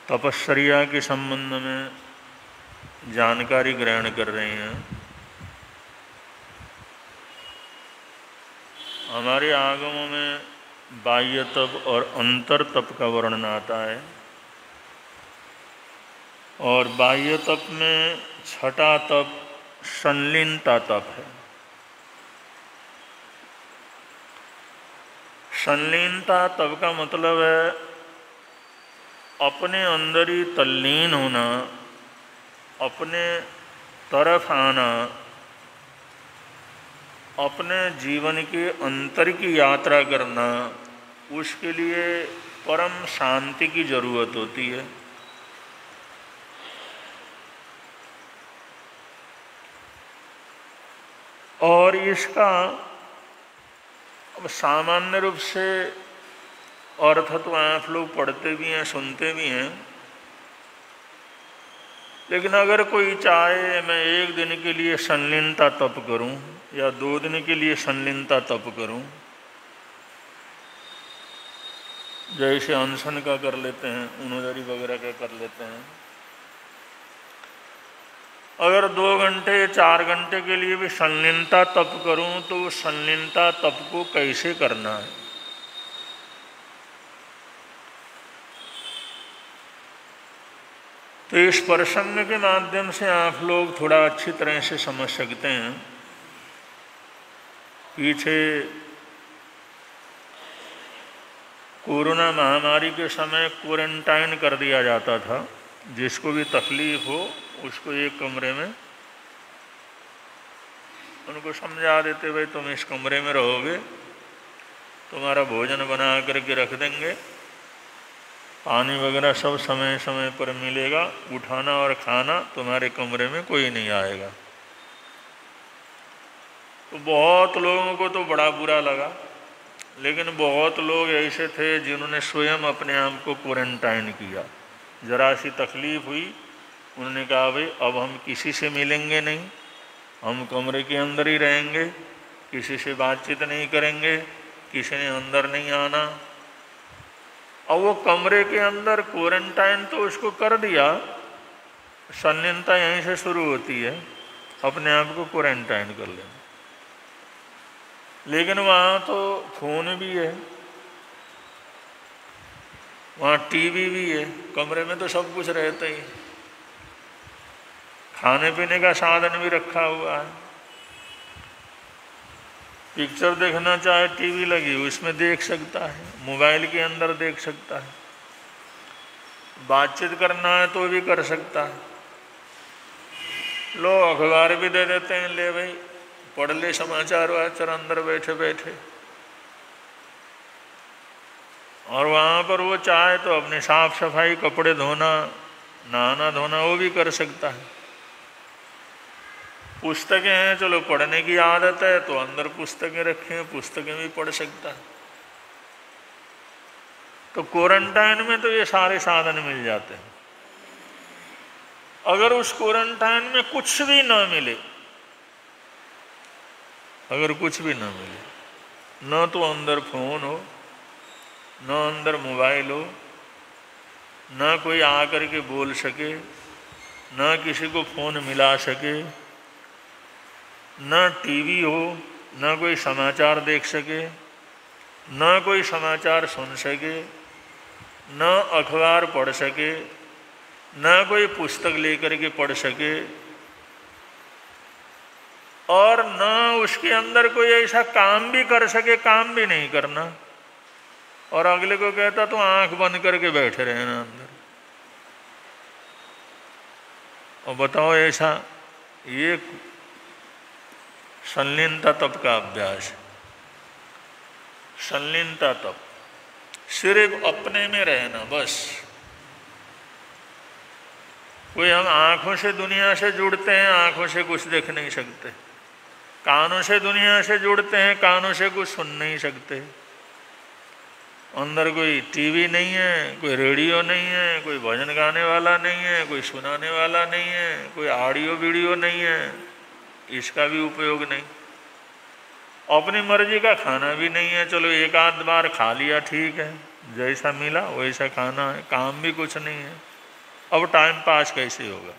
Speaker 1: तपश्चर्या के संबंध में जानकारी ग्रहण कर रहे हैं। हमारे आगमों में बाह्य तप और अंतर तप का वर्णन आता है, और बाह्य तप में छठा तप संलीनता तप है। संलीनता तप का मतलब है अपने अंदर ही तल्लीन होना, अपने तरफ आना, अपने जीवन के अंतर की यात्रा करना। उसके लिए परम शांति की जरूरत होती है। और इसका अब सामान्य रूप से अर्थ तो आप लोग पढ़ते भी हैं, सुनते भी हैं, लेकिन अगर कोई चाहे मैं एक दिन के लिए संलीनता तप करूं या 2 दिन के लिए संलीनता तप करूं, जैसे अनशन का कर लेते हैं, ऊनोदरी वगैरह का कर लेते हैं, अगर 2 घंटे 4 घंटे के लिए भी संलीनता तप करूं तो उस संलीनता तप को कैसे करना है। तो इस प्रसंग के माध्यम से आप लोग थोड़ा अच्छी तरह से समझ सकते हैं। पीछे कोरोना महामारी के समय क्वारंटाइन कर दिया जाता था। जिसको भी तकलीफ हो उसको एक कमरे में उनको समझा देते, भाई तुम इस कमरे में रहोगे, तुम्हारा भोजन बना करके रख देंगे, पानी वगैरह सब समय समय पर मिलेगा, उठाना और खाना तुम्हारे कमरे में कोई नहीं आएगा। तो बहुत लोगों को तो बड़ा बुरा लगा, लेकिन बहुत लोग ऐसे थे जिन्होंने स्वयं अपने आप को क्वारंटाइन किया। जरा सी तकलीफ हुई, उन्होंने कहा भाई अब हम किसी से मिलेंगे नहीं, हम कमरे के अंदर ही रहेंगे, किसी से बातचीत नहीं करेंगे, किसी ने अंदर नहीं आना। और वो कमरे के अंदर क्वारंटाइन तो उसको कर दिया, संलीनता यहीं से शुरू होती है, अपने आप को क्वारंटाइन कर लेना। लेकिन वहाँ तो फ़ोन भी है, वहाँ टीवी भी है, कमरे में तो सब कुछ रहता ही, खाने पीने का साधन भी रखा हुआ है। पिक्चर देखना चाहे टीवी लगी उसमें देख सकता है, मोबाइल के अंदर देख सकता है, बातचीत करना है तो भी कर सकता है। लोग अखबार भी दे देते हैं, ले भाई पढ़ ले समाचार वाचार अंदर बैठे बैठे। और वहाँ पर वो चाहे तो अपनी साफ सफाई, कपड़े धोना, नहाना धोना वो भी कर सकता है। पुस्तकें हैं, चलो पढ़ने की आदत है तो अंदर पुस्तकें रखें, पुस्तकें भी पढ़ सकता है। तो क्वारंटाइन में तो ये सारे साधन मिल जाते हैं। अगर उस क्वारंटाइन में कुछ भी ना मिले, अगर कुछ भी ना मिले, न तो अंदर फोन हो, न अंदर मोबाइल हो, न कोई आकर के बोल सके, न किसी को फोन मिला सके, न टीवी हो, न कोई समाचार देख सके, न कोई समाचार सुन सके, न अखबार पढ़ सके, न कोई पुस्तक लेकर के पढ़ सके, और न उसके अंदर कोई ऐसा काम भी कर सके, काम भी नहीं करना, और अगले को कहता तो आंख बंद करके बैठे रहना अंदर। और बताओ ऐसा, ये संलीनता तप का अभ्यास है। संलीनता तप, सिर्फ अपने में रहना बस। कोई हम आंखों से दुनिया से जुड़ते हैं, आंखों से कुछ देख नहीं सकते, कानों से दुनिया से जुड़ते हैं, कानों से कुछ सुन नहीं सकते, अंदर कोई टीवी नहीं है, कोई रेडियो नहीं है, कोई भजन गाने वाला नहीं है, कोई सुनाने वाला नहीं है, कोई ऑडियो वीडियो नहीं है, इसका भी उपयोग नहीं। अपनी मर्जी का खाना भी नहीं है, चलो एक आध बार खा लिया ठीक है, जैसा मिला वैसा खाना है, काम भी कुछ नहीं है। अब टाइम पास कैसे होगा,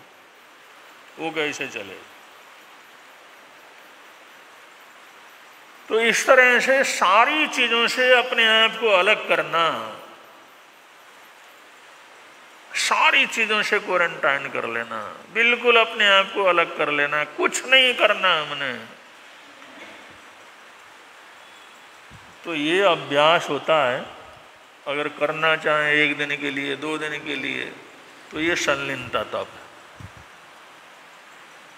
Speaker 1: वो कैसे चलेगा? तो इस तरह से सारी चीजों से अपने आप को अलग करना, सारी चीजों से क्वारंटाइन कर लेना, बिल्कुल अपने आप को अलग कर लेना, कुछ नहीं करना हमने। तो ये अभ्यास होता है, अगर करना चाहें 1 दिन के लिए, 2 दिन के लिए, तो ये संलीनता तप है।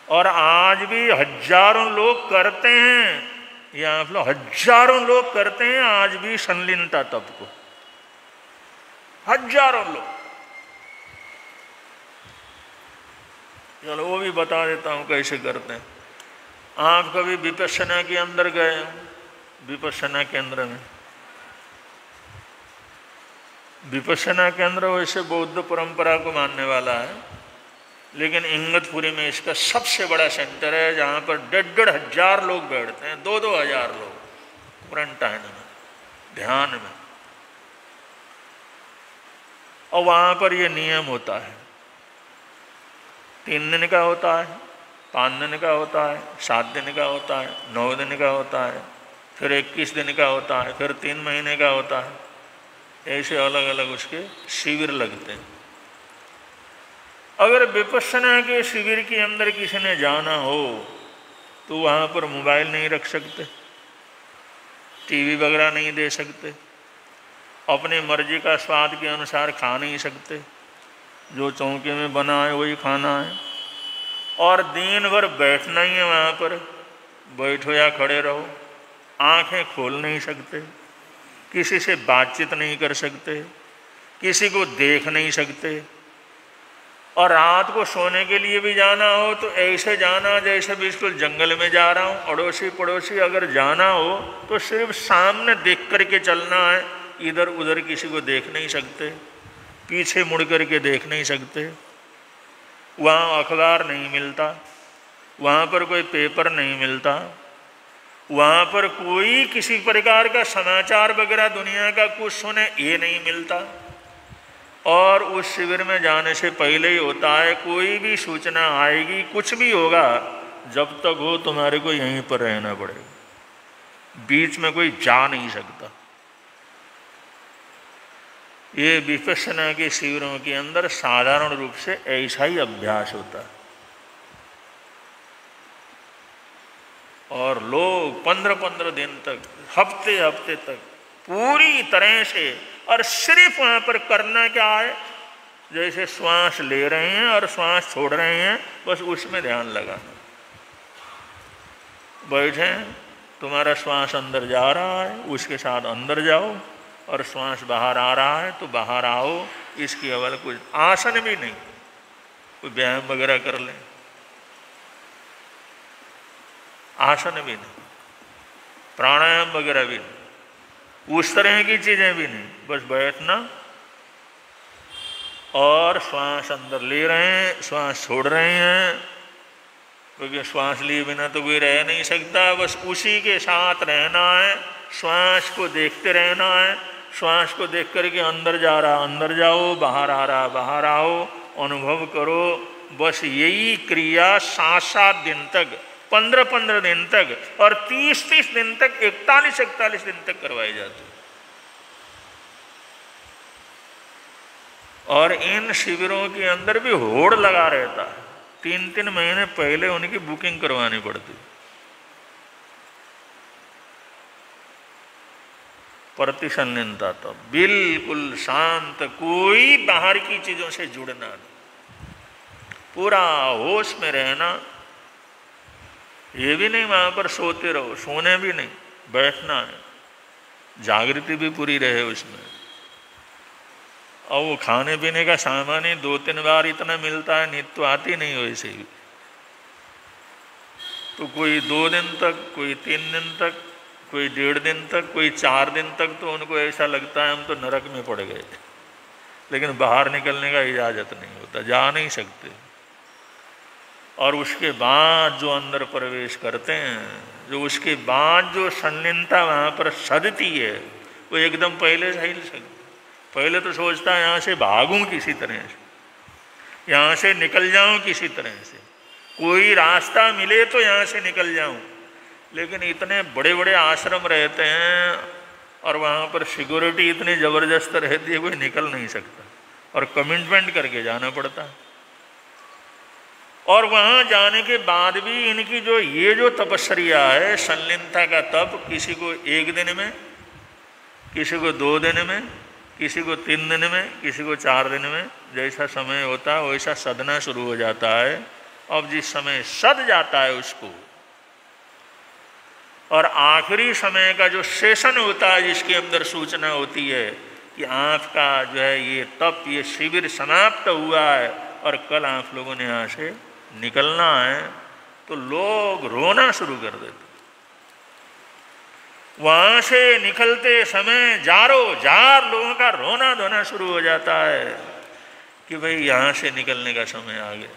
Speaker 1: और आज भी हजारों लोग करते हैं, ये आप लोग हजारों लोग करते हैं आज भी संलीनता तप को, हजारों लोग। चलो वो भी बता देता हूं कैसे करते हैं। आप कभी विपश्यना के अंदर गए? विपश्यना केंद्र में, विपश्यना केंद्र वैसे बौद्ध परंपरा को मानने वाला है, लेकिन इंगतपुरी में इसका सबसे बड़ा सेंटर है, जहाँ पर 1,500 हजार लोग बैठते हैं, 2-2 हजार लोग क्वारंटाइन में, ध्यान में। और वहाँ पर ये नियम होता है, 3 दिन का होता है, 5 दिन का होता है, 7 दिन का होता है, 9 दिन का होता है, फिर 21 दिन का होता है, फिर 3 महीने का होता है। ऐसे अलग अलग उसके शिविर लगते हैं। अगर विपश्यना के शिविर के अंदर किसी ने जाना हो तो वहाँ पर मोबाइल नहीं रख सकते, टीवी वगैरह नहीं दे सकते, अपनी मर्जी का स्वाद के अनुसार खा नहीं सकते, जो चौके में बना है वही खाना है, और दिन भर बैठना ही है वहाँ पर, बैठो या खड़े रहो, आंखें खोल नहीं सकते, किसी से बातचीत नहीं कर सकते, किसी को देख नहीं सकते, और रात को सोने के लिए भी जाना हो तो ऐसे जाना जैसे बिल्कुल जंगल में जा रहा हूँ। अड़ोसी पड़ोसी अगर जाना हो तो सिर्फ सामने देख करके चलना है, इधर उधर किसी को देख नहीं सकते, पीछे मुड़ करके देख नहीं सकते। वहाँ अखबार नहीं मिलता, वहाँ पर कोई पेपर नहीं मिलता, वहाँ पर कोई किसी प्रकार का समाचार वगैरह दुनिया का कुछ सुने ये नहीं मिलता। और उस शिविर में जाने से पहले ही होता है, कोई भी सूचना आएगी, कुछ भी होगा, जब तक हो तुम्हारे को यहीं पर रहना पड़ेगा, बीच में कोई जा नहीं सकता। ये विपश्यना के शिविरों के अंदर साधारण रूप से ऐसा ही अभ्यास होता है। और लोग 15-15 दिन तक, हफ्ते तक पूरी तरह से, और सिर्फ वहाँ पर करना क्या है, जैसे श्वास ले रहे हैं और श्वास छोड़ रहे हैं, बस उसमें ध्यान लगाना। बैठे, तुम्हारा श्वास अंदर जा रहा है, उसके साथ अंदर जाओ, और श्वास बाहर आ रहा है तो बाहर आओ। इसकी अवल कुछ आसन भी नहीं, कोई व्यायाम वगैरह कर लें, आसन भी नहीं, प्राणायाम वगैरह भी नहीं, उस तरह की चीज़ें भी नहीं, बस बैठना और श्वास अंदर ले रहे हैं, श्वास छोड़ रहे हैं, क्योंकि श्वास लिए बिना तो कोई रह नहीं सकता। बस उसी के साथ रहना है, श्वास को देखते रहना है, श्वास को देख करके अंदर जा रहा अंदर जाओ, बाहर आ रहा बाहर आओ, अनुभव करो। बस यही क्रिया 7-7 दिन तक, 15-15 दिन तक और 30-30 दिन तक, 41-41 दिन तक करवाई जाती है। और इन शिविरों के अंदर भी होड़ लगा रहता है, 3-3 महीने पहले उनकी बुकिंग करवानी पड़ती। प्रतिसन्निधता, तो बिल्कुल शांत, कोई बाहर की चीजों से जुड़ना नहीं, पूरा होश में रहना। ये भी नहीं वहां पर सोते रहो, सोने भी नहीं, बैठना है, जागृति भी पूरी रहे उसमें। और वो खाने पीने का सामान ही 2-3 बार इतना मिलता है, नित्य तो आती नहीं वैसे भी। तो कोई 2 दिन तक, कोई 3 दिन तक, कोई 1.5 दिन तक, कोई 4 दिन तक, तो उनको ऐसा लगता है हम तो नरक में पड़ गए। लेकिन बाहर निकलने का इजाज़त नहीं होता, जा नहीं सकते। और उसके बाद जो अंदर प्रवेश करते हैं, जो उसके बाद जो संलीनता वहाँ पर सदती है, वो एकदम पहले से ही नहीं सकती। पहले तो सोचता है यहाँ से भागूं किसी तरह से, यहाँ से निकल जाऊं किसी तरह से, कोई रास्ता मिले तो यहाँ से निकल जाऊं। लेकिन इतने बड़े बड़े आश्रम रहते हैं और वहाँ पर सिक्योरिटी इतनी ज़बरदस्त रहती है, कोई निकल नहीं सकता और कमिटमेंट करके जाना पड़ता है। और वहाँ जाने के बाद भी इनकी जो ये जो तपस्या है, संलीनता का तप, किसी को 1 दिन में, किसी को 2 दिन में, किसी को 3 दिन में, किसी को 4 दिन में, जैसा समय होता है वैसा सदना शुरू हो जाता है। अब जिस समय सद जाता है उसको, और आखिरी समय का जो सेशन होता है जिसके अंदर सूचना होती है कि आपका जो है ये तप, ये शिविर समाप्त हुआ है और कल आप लोगों ने यहाँ से निकलना है, तो लोग रोना शुरू कर देते। वहाँ से निकलते समय जारो जार लोगों का रोना धोना शुरू हो जाता है कि भाई यहाँ से निकलने का समय आ गया।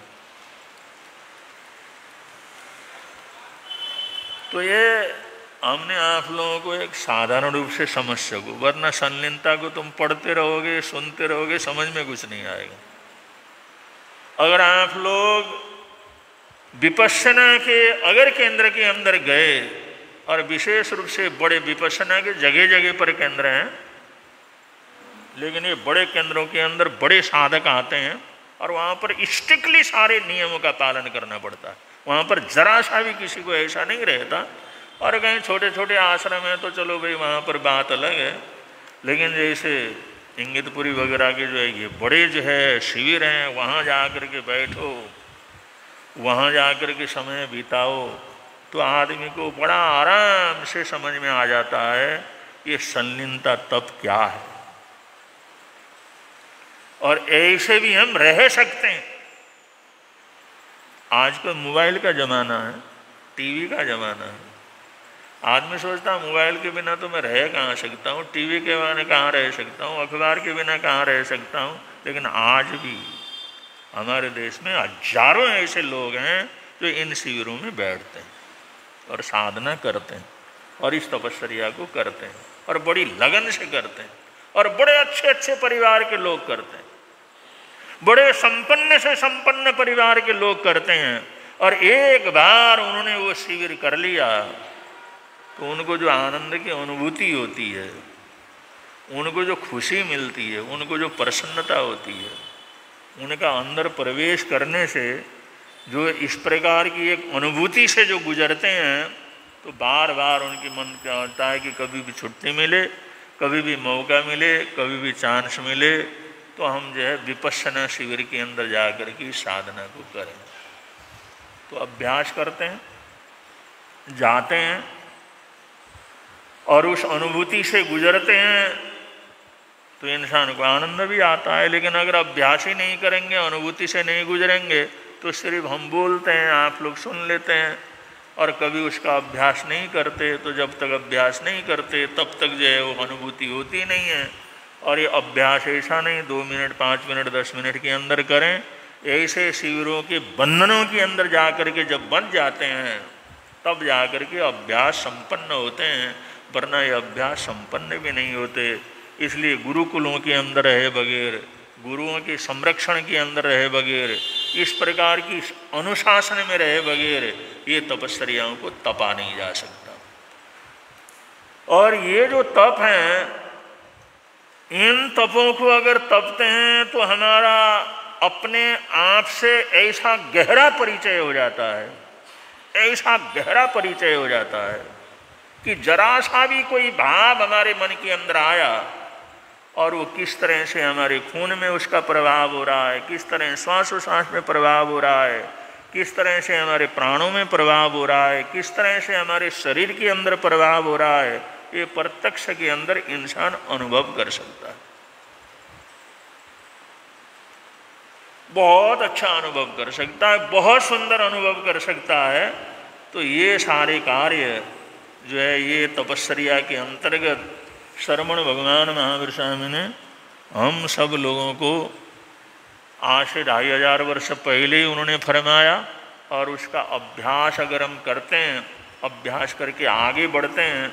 Speaker 1: तो ये हमने आप लोगों को एक साधारण रूप से समझ सको, वरना संलीनता को तुम पढ़ते रहोगे, सुनते रहोगे, समझ में कुछ नहीं आएगा। अगर आप लोग विपश्यना के अगर केंद्र के अंदर गए, और विशेष रूप से बड़े विपश्यना के जगह जगह पर केंद्र हैं, लेकिन ये बड़े केंद्रों के अंदर बड़े साधक आते हैं और वहाँ पर स्ट्रिक्टली सारे नियमों का पालन करना पड़ता है। वहाँ पर जरा सा भी किसी को ऐसा नहीं रहता। और कहीं छोटे छोटे आश्रम हैं तो चलो भाई वहाँ पर बात अलग है, लेकिन जैसे इंगितपुरी वगैरह के जो है ये बड़े जो है शिविर हैं, वहाँ जा कर के बैठो, वहाँ जा कर के समय बिताओ, तो आदमी को बड़ा आराम से समझ में आ जाता है ये संलीनता तप क्या है। और ऐसे भी हम रह सकते हैं। आजकल मोबाइल का ज़माना है, टीवी का ज़माना है। आदमी सोचता है मोबाइल के बिना तो मैं रह कहाँ सकता हूँ, टीवी के बिना कहाँ रह सकता हूँ, अखबार के बिना कहाँ रह सकता हूँ। लेकिन आज भी हमारे देश में हजारों ऐसे लोग हैं जो इन शिविरों में बैठते हैं और साधना करते हैं और इस तपस्या को करते हैं और बड़ी लगन से करते हैं, और बड़े अच्छे अच्छे परिवार के लोग करते हैं, बड़े संपन्न से संपन्न परिवार के लोग करते हैं। और एक बार उन्होंने वो शिविर कर लिया तो उनको जो आनंद की अनुभूति होती है, उनको जो खुशी मिलती है, उनको जो प्रसन्नता होती है, उनका अंदर प्रवेश करने से जो इस प्रकार की एक अनुभूति से जो गुजरते हैं, तो बार बार उनके मन क्या होता है कि कभी भी छुट्टी मिले, कभी भी मौका मिले, कभी भी चांस मिले, तो हम जो है विपश्यना शिविर के अंदर जा कर के साधना को करें। तो अभ्यास करते हैं, जाते हैं और उस अनुभूति से गुजरते हैं, तो इंसान को आनंद भी आता है। लेकिन अगर अभ्यास ही नहीं करेंगे, अनुभूति से नहीं गुजरेंगे, तो सिर्फ हम बोलते हैं, आप लोग सुन लेते हैं, और कभी उसका अभ्यास नहीं करते। तो जब तक अभ्यास नहीं करते तब तक जो है वो अनुभूति होती नहीं है। और ये अभ्यास ऐसा नहीं 2 मिनट 5 मिनट 10 मिनट के अंदर करें, ऐसे शिविरों के बंधनों के अंदर जा कर के जब बंध जाते हैं तब जा कर के अभ्यास संपन्न होते हैं, वरना ये अभ्यास संपन्न भी नहीं होते। इसलिए गुरुकुलों के अंदर रहे बगैर, गुरुओं के संरक्षण के अंदर रहे बगैर, इस प्रकार की अनुशासन में रहे बगैर ये तपस्याओं को तपा नहीं जा सकता। और ये जो तप हैं, इन तपों को अगर तपते हैं तो हमारा अपने आप से ऐसा गहरा परिचय हो जाता है, ऐसा गहरा परिचय हो जाता है कि जरा सा भी कोई भाव हमारे मन के अंदर आया और वो किस तरह से हमारे खून में उसका प्रभाव हो रहा है, किस तरह श्वासोश्वास में प्रभाव हो रहा है, किस तरह से हमारे प्राणों में प्रभाव हो रहा है, किस तरह से हमारे शरीर के अंदर प्रभाव हो रहा है, ये प्रत्यक्ष के अंदर इंसान अनुभव कर सकता है। बहुत अच्छा अनुभव कर सकता है, बहुत सुंदर अनुभव कर सकता है। तो ये सारे कार्य जो है ये तपस्या के अंतर्गत श्रवण भगवान महावीर स्वामी ने हम सब लोगों को आज से 2500 वर्ष पहले ही उन्होंने फरमाया। और उसका अभ्यास अगर हम करते हैं, अभ्यास करके आगे बढ़ते हैं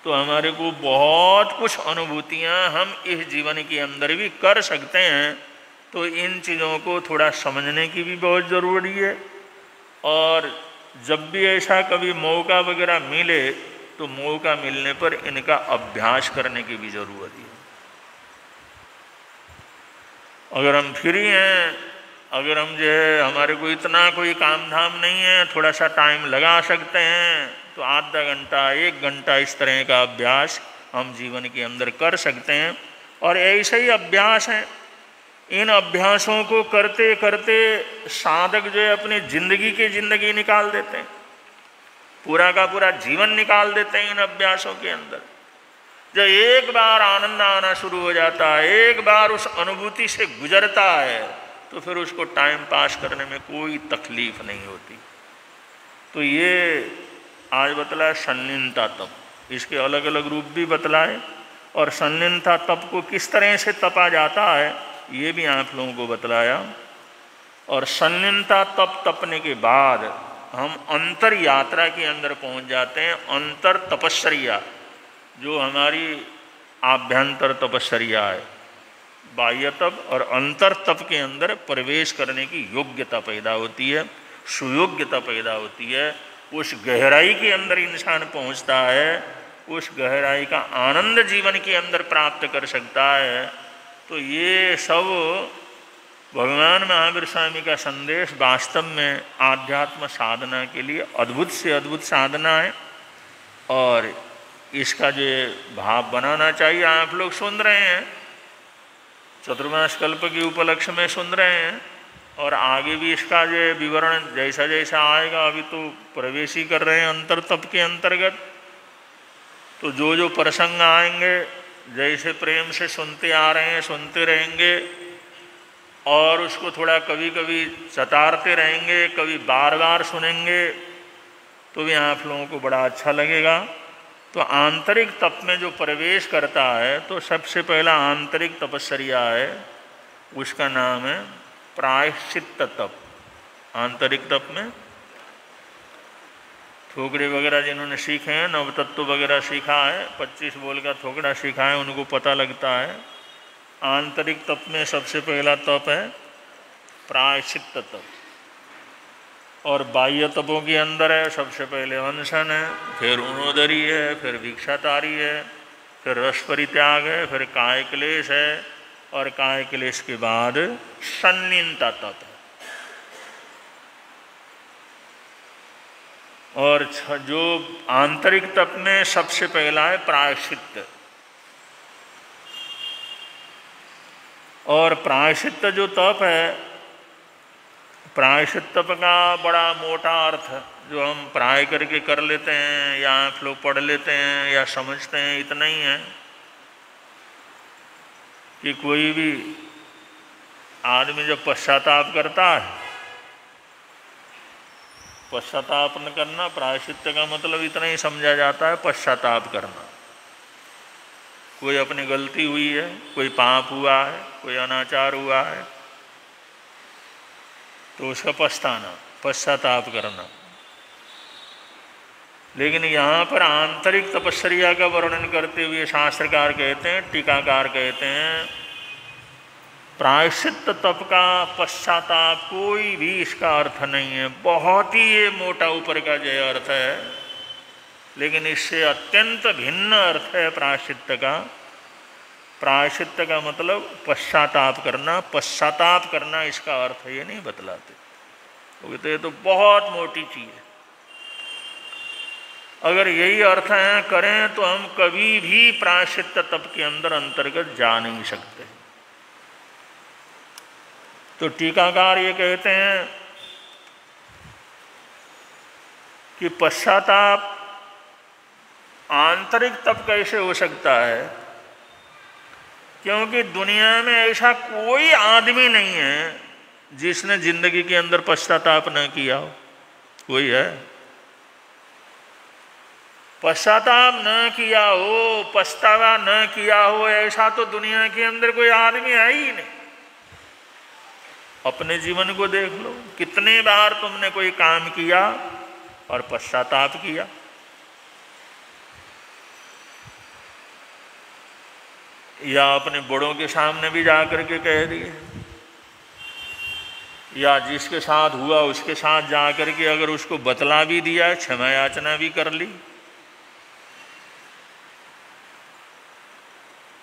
Speaker 1: तो हमारे को बहुत कुछ अनुभूतियाँ हम इस जीवन के अंदर भी कर सकते हैं। तो इन चीज़ों को थोड़ा समझने की भी बहुत ज़रूरी है। और जब भी ऐसा कभी मौका वगैरह मिले तो मौका मिलने पर इनका अभ्यास करने की भी ज़रूरत है। अगर हम फ्री हैं, अगर हम जो है हमारे को इतना कोई काम धाम नहीं है, थोड़ा सा टाइम लगा सकते हैं, तो आधा घंटा 1 घंटा इस तरह का अभ्यास हम जीवन के अंदर कर सकते हैं। और ऐसे ही अभ्यास हैं, इन अभ्यासों को करते करते साधक जो है अपनी जिंदगी निकाल देते हैं, पूरा का पूरा जीवन निकाल देते हैं इन अभ्यासों के अंदर। जब एक बार आनंद आना शुरू हो जाता है, एक बार उस अनुभूति से गुजरता है, तो फिर उसको टाइम पास करने में कोई तकलीफ नहीं होती। तो ये आज बतलाया सन्निन्ता तप, इसके अलग अलग रूप भी बतलाए। और सन्निन्ता तप को किस तरह से तपा जाता है ये भी आप लोगों को बतलाया। और सन्निन्ता तप तपने के बाद हम अंतर यात्रा के अंदर पहुंच जाते हैं। अंतर तपस्या जो हमारी आभ्यंतर तपस्या है, बाह्य तप और अंतर तप के अंदर प्रवेश करने की योग्यता पैदा होती है, सुयोग्यता पैदा होती है। उस गहराई के अंदर इंसान पहुंचता है, उस गहराई का आनंद जीवन के अंदर प्राप्त कर सकता है। तो ये सब भगवान महावीर स्वामी का संदेश वास्तव में आध्यात्म साधना के लिए अद्भुत से अद्भुत साधना है। और इसका जो भाव बनाना चाहिए। आप लोग सुन रहे हैं, चतुर्मास कल्प के उपलक्ष्य में सुन रहे हैं, और आगे भी इसका जो विवरण जैसा जैसा आएगा, अभी तो प्रवेश ही कर रहे हैं अंतर तप के अंतर्गत। तो जो जो प्रसंग आएंगे जैसे प्रेम से सुनते आ रहे हैं, सुनते रहेंगे, और उसको थोड़ा कभी कभी सतारते रहेंगे, कभी बार बार सुनेंगे, तो भी आप लोगों को बड़ा अच्छा लगेगा। तो आंतरिक तप में जो प्रवेश करता है, तो सबसे पहला आंतरिक तपस्या है, उसका नाम है प्रायश्चित्त तप। आंतरिक तप में थोकड़े वगैरह जिन्होंने सीखे हैं, नवतत्व वगैरह सीखा है, 25 बोल का थोकड़ा सीखा है, उनको पता लगता है। आंतरिक तप में सबसे पहला तप है प्रायश्चित्त तप। और बाह्य तपों के अंदर है सबसे पहले अनशन है, फिर उनोदरी है, फिर भिक्षातारी है, फिर रस परित्याग है, फिर काय क्लेश है, और काय क्लेश के बाद सन्निन्ता तप है। और जो आंतरिक तप में सबसे पहला है प्रायश्चित्त। और प्रायश्चित्त जो तप है, प्रायश्चित्त तप का बड़ा मोटा अर्थ जो हम प्राय करके कर लेते हैं, या आप लोग पढ़ लेते हैं या समझते हैं, इतना ही है कि कोई भी आदमी जब पश्चाताप करता है पश्चाताप न करना, प्रायश्चित्त का मतलब इतना ही समझा जाता है, पश्चाताप करना। कोई अपनी गलती हुई है, कोई पाप हुआ है, कोई अनाचार हुआ है, तो उसका पछताना, पश्चाताप करना। लेकिन यहाँ पर आंतरिक तपस्या का वर्णन करते हुए शास्त्रकार कहते हैं, टीकाकार कहते हैं, प्रायश्चित्त तप का पश्चाताप कोई भी इसका अर्थ नहीं है। बहुत ही ये मोटा ऊपर का जो अर्थ है, लेकिन इससे अत्यंत भिन्न अर्थ है प्रायश्चित्त का। प्रायश्चित्त का मतलब पश्चाताप करना, पश्चाताप करना इसका अर्थ ये नहीं बतलाते, क्योंकि ये तो बहुत मोटी चीज़ है। अगर यही अर्थ है करें तो हम कभी भी प्रायश्चित्त तप के अंदर अंतर्गत जा नहीं सकते। तो टीकाकार ये कहते हैं कि पश्चाताप आंतरिक तप कैसे हो सकता है, क्योंकि दुनिया में ऐसा कोई आदमी नहीं है जिसने जिंदगी के अंदर पश्चाताप न किया हो। कोई है? पश्चाताप न किया हो, पछतावा न किया हो, ऐसा तो दुनिया के अंदर कोई आदमी है ही नहीं। अपने जीवन को देख लो, कितने बार तुमने कोई काम किया और पश्चाताप किया। या अपने बड़ों के सामने भी जाकर के कह दिए, या जिसके साथ हुआ उसके साथ जाकर के अगर उसको बतला भी दिया, क्षमा याचना भी कर ली।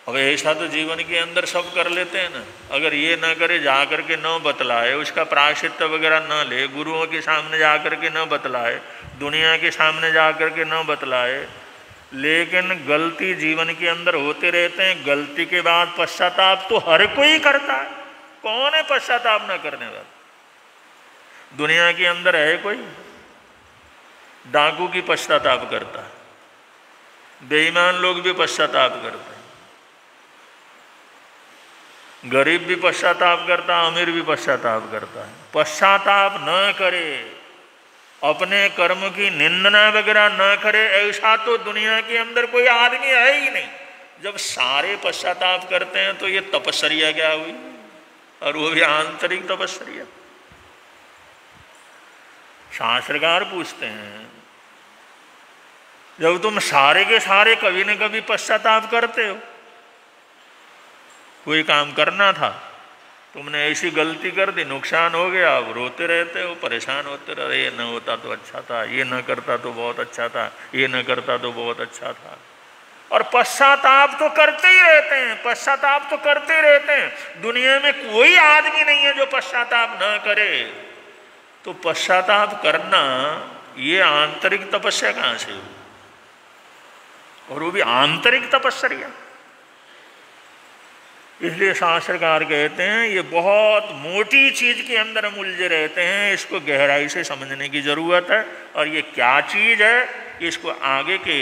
Speaker 1: अब ऐसा तो जीवन के अंदर सब कर लेते हैं ना। अगर ये न करे, जा कर के न बतलाए, उसका प्रायश्चित्त वगैरह न ले, गुरुओं के सामने जा कर के न बतलाए, दुनिया के सामने जा कर के न बतलाए, लेकिन गलती जीवन के अंदर होते रहते हैं। गलती के बाद पश्चाताप तो हर कोई करता है। कौन है पश्चाताप न करने वाला? दुनिया के अंदर है कोई? डाकू की पश्चाताप करता है, बेईमान लोग भी पश्चाताप करते हैं, गरीब भी पश्चाताप करता है, अमीर भी पश्चाताप करता है। पश्चाताप न करे, अपने कर्म की निंदना वगैरह न करे, ऐसा तो दुनिया के अंदर कोई आदमी है ही नहीं। जब सारे पश्चाताप करते हैं तो ये तपस्या क्या हुई? और वो भी आंतरिक तपस्या। शास्त्रकार पूछते हैं, जब तुम सारे के सारे कभी न कभी पश्चाताप करते हो, कोई काम करना था, तुमने ऐसी गलती कर दी, नुकसान हो गया, अब रोते रहते हो, परेशान होते रहे, ये न होता तो अच्छा था, ये न करता तो बहुत अच्छा था, ये न करता तो बहुत अच्छा था। और पश्चाताप तो करते ही रहते हैं, पश्चाताप तो करते रहते हैं। दुनिया में कोई आदमी नहीं है जो पश्चाताप न करे। तो पश्चाताप करना ये आंतरिक तपस्या कहाँ से हुई? और वो भी आंतरिक तपस्या। इसलिए शास्त्रकार कहते हैं ये बहुत मोटी चीज के अंदर हम उलझे रहते हैं, इसको गहराई से समझने की जरूरत है। और ये क्या चीज है, इसको आगे के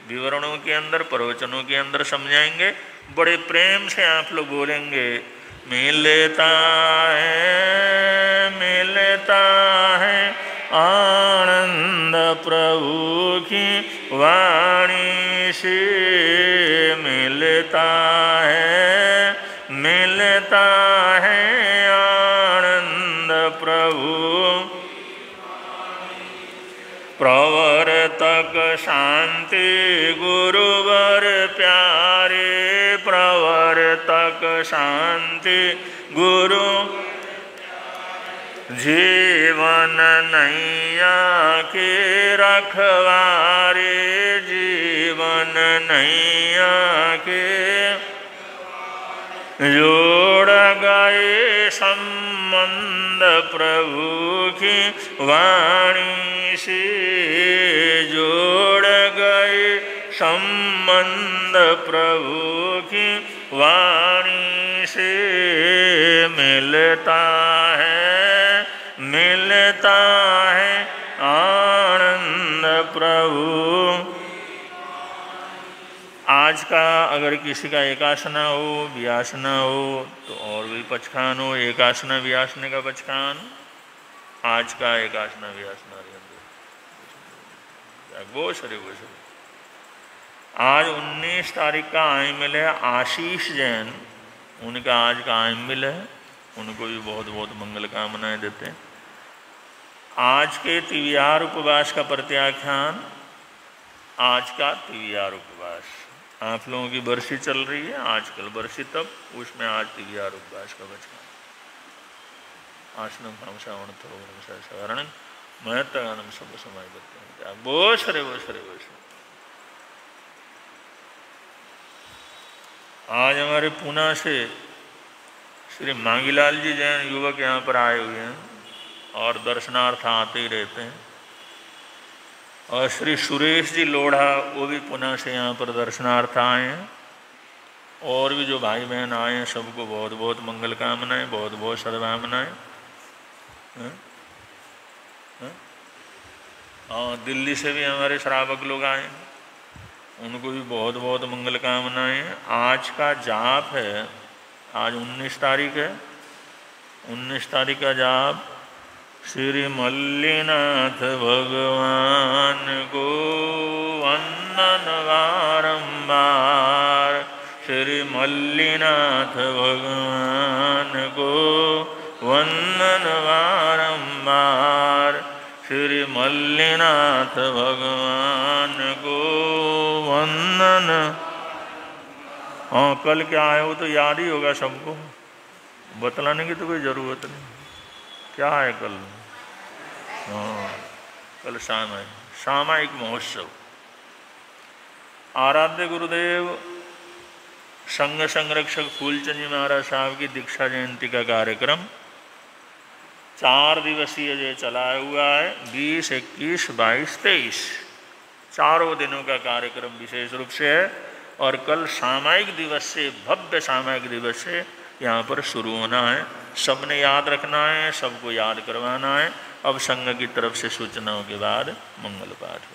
Speaker 1: विवरणों के अंदर, प्रवचनों के अंदर समझाएंगे। बड़े प्रेम से आप लोग बोलेंगे, मिलता है आनंद प्रभु की वाणी से, मिलता है आनंद प्रभु। प्रवर्तक शांति गुरुवर प्यारे, प्रवर्तक शांति गुरु जीवन नैया के रखवारे, जीवन नैया के जोड़ गए संबंध प्रभु की वाणी से, जोड़ गए संबंध प्रभु की वाणी से। मिलता है आनंद प्रभु। आज का अगर किसी का एकासना हो, व्यासना हो, तो और भी पचखान हो, एकासना व्यासने का पचखान, आज का एकासना व्यासना। वो शरीर वो शरीर। आज 19 तारीख का आइमिल है आशीष जैन, उनका आज का आइमिल है, उनको भी बहुत बहुत मंगल कामनाएं देते हैं। आज के तिवियार उपवास का प्रत्याख्यान, आज का तिवियार उपवास, आप लोगों की बरसी चल रही है आजकल, बरसी तब, उसमें आज तिवियार उपवास का बचना। आसनम श्रावण थोरण महत्वगानम सब समय करते हैं। वो शरे वो शरे वो शरे। आज हमारे पूना से श्री मांगीलाल जी जैन युवक यहाँ पर आए हुए हैं और दर्शनार्थ आते ही रहते हैं। और श्री सुरेश जी लोढ़ा वो भी पुणे से यहाँ पर दर्शनार्थ आए हैं। और भी जो भाई बहन आए हैं सबको बहुत बहुत मंगल कामनाएं, बहुत बहुत सद्भावनाएं। हाँ, दिल्ली से भी हमारे श्रावक लोग आए हैं, उनको भी बहुत बहुत मंगल कामनाएं। आज का जाप है, आज 19 तारीख है, 19 तारीख का जाप श्री मल्लीनाथ भगवान को वंदन बारंबार, श्री मल्लीनाथ भगवान को वंदन बारंबार, श्री मल्लीनाथ भगवान को वंदन। हाँ, कल क्या है वो तो याद ही होगा सबको, बतलाने की तो कोई ज़रूरत नहीं। क्या है कल? हाँ, कल सामायिक महोत्सव। आराध्य गुरुदेव संघ संरक्षक फूलचंद जी महाराज साहब की दीक्षा जयंती का कार्यक्रम 4 दिवसीय जो चला हुआ है, 20, 21, 22, 23, चारों दिनों का कार्यक्रम विशेष रूप से है। और कल सामायिक दिवस से, भव्य सामायिक दिवस से यहाँ पर शुरू होना है। सबने याद रखना है, सबको याद करवाना है। अब संघ की तरफ से सूचनाओं के बाद मंगल पाठ हो।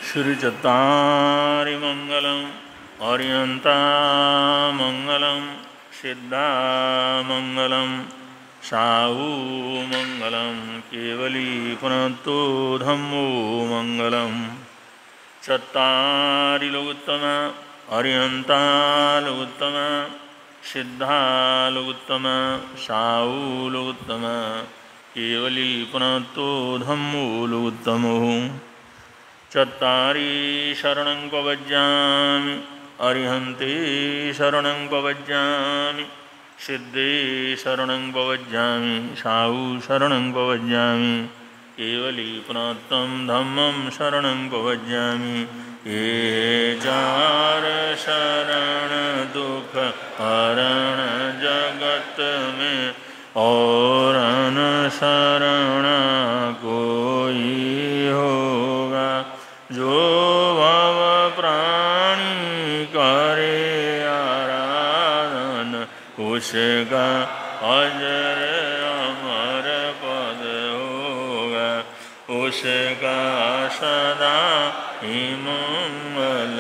Speaker 1: श्री चत्तारि मंगलम अर्यंतामंगलम सिद्धामंगलम साहू मंगलम केवली पुनतो धम्मो मंगलम चत्तारि लोकोत्तम अर्यंतालोकोत्तम सिद्धालोकोत्तम साहू लोकोत्तम केवली पुनतो धम्मो लोकोत्तमो चत्तारि शरणं पवज्जामि अरिहन्ते शरणं पवज्जामि सिद्धे शरणं पवज्जामि साहू शरणं पवज्जामि केवली पुनत्तं धम्मं शरणं पवज्जामि ये चार शरण दुख हरण जगत में और अन शरण कोई होगा जो भव प्राणी करे आराधन उसका अजर अमर पद होगा उसका सदा ही मंगल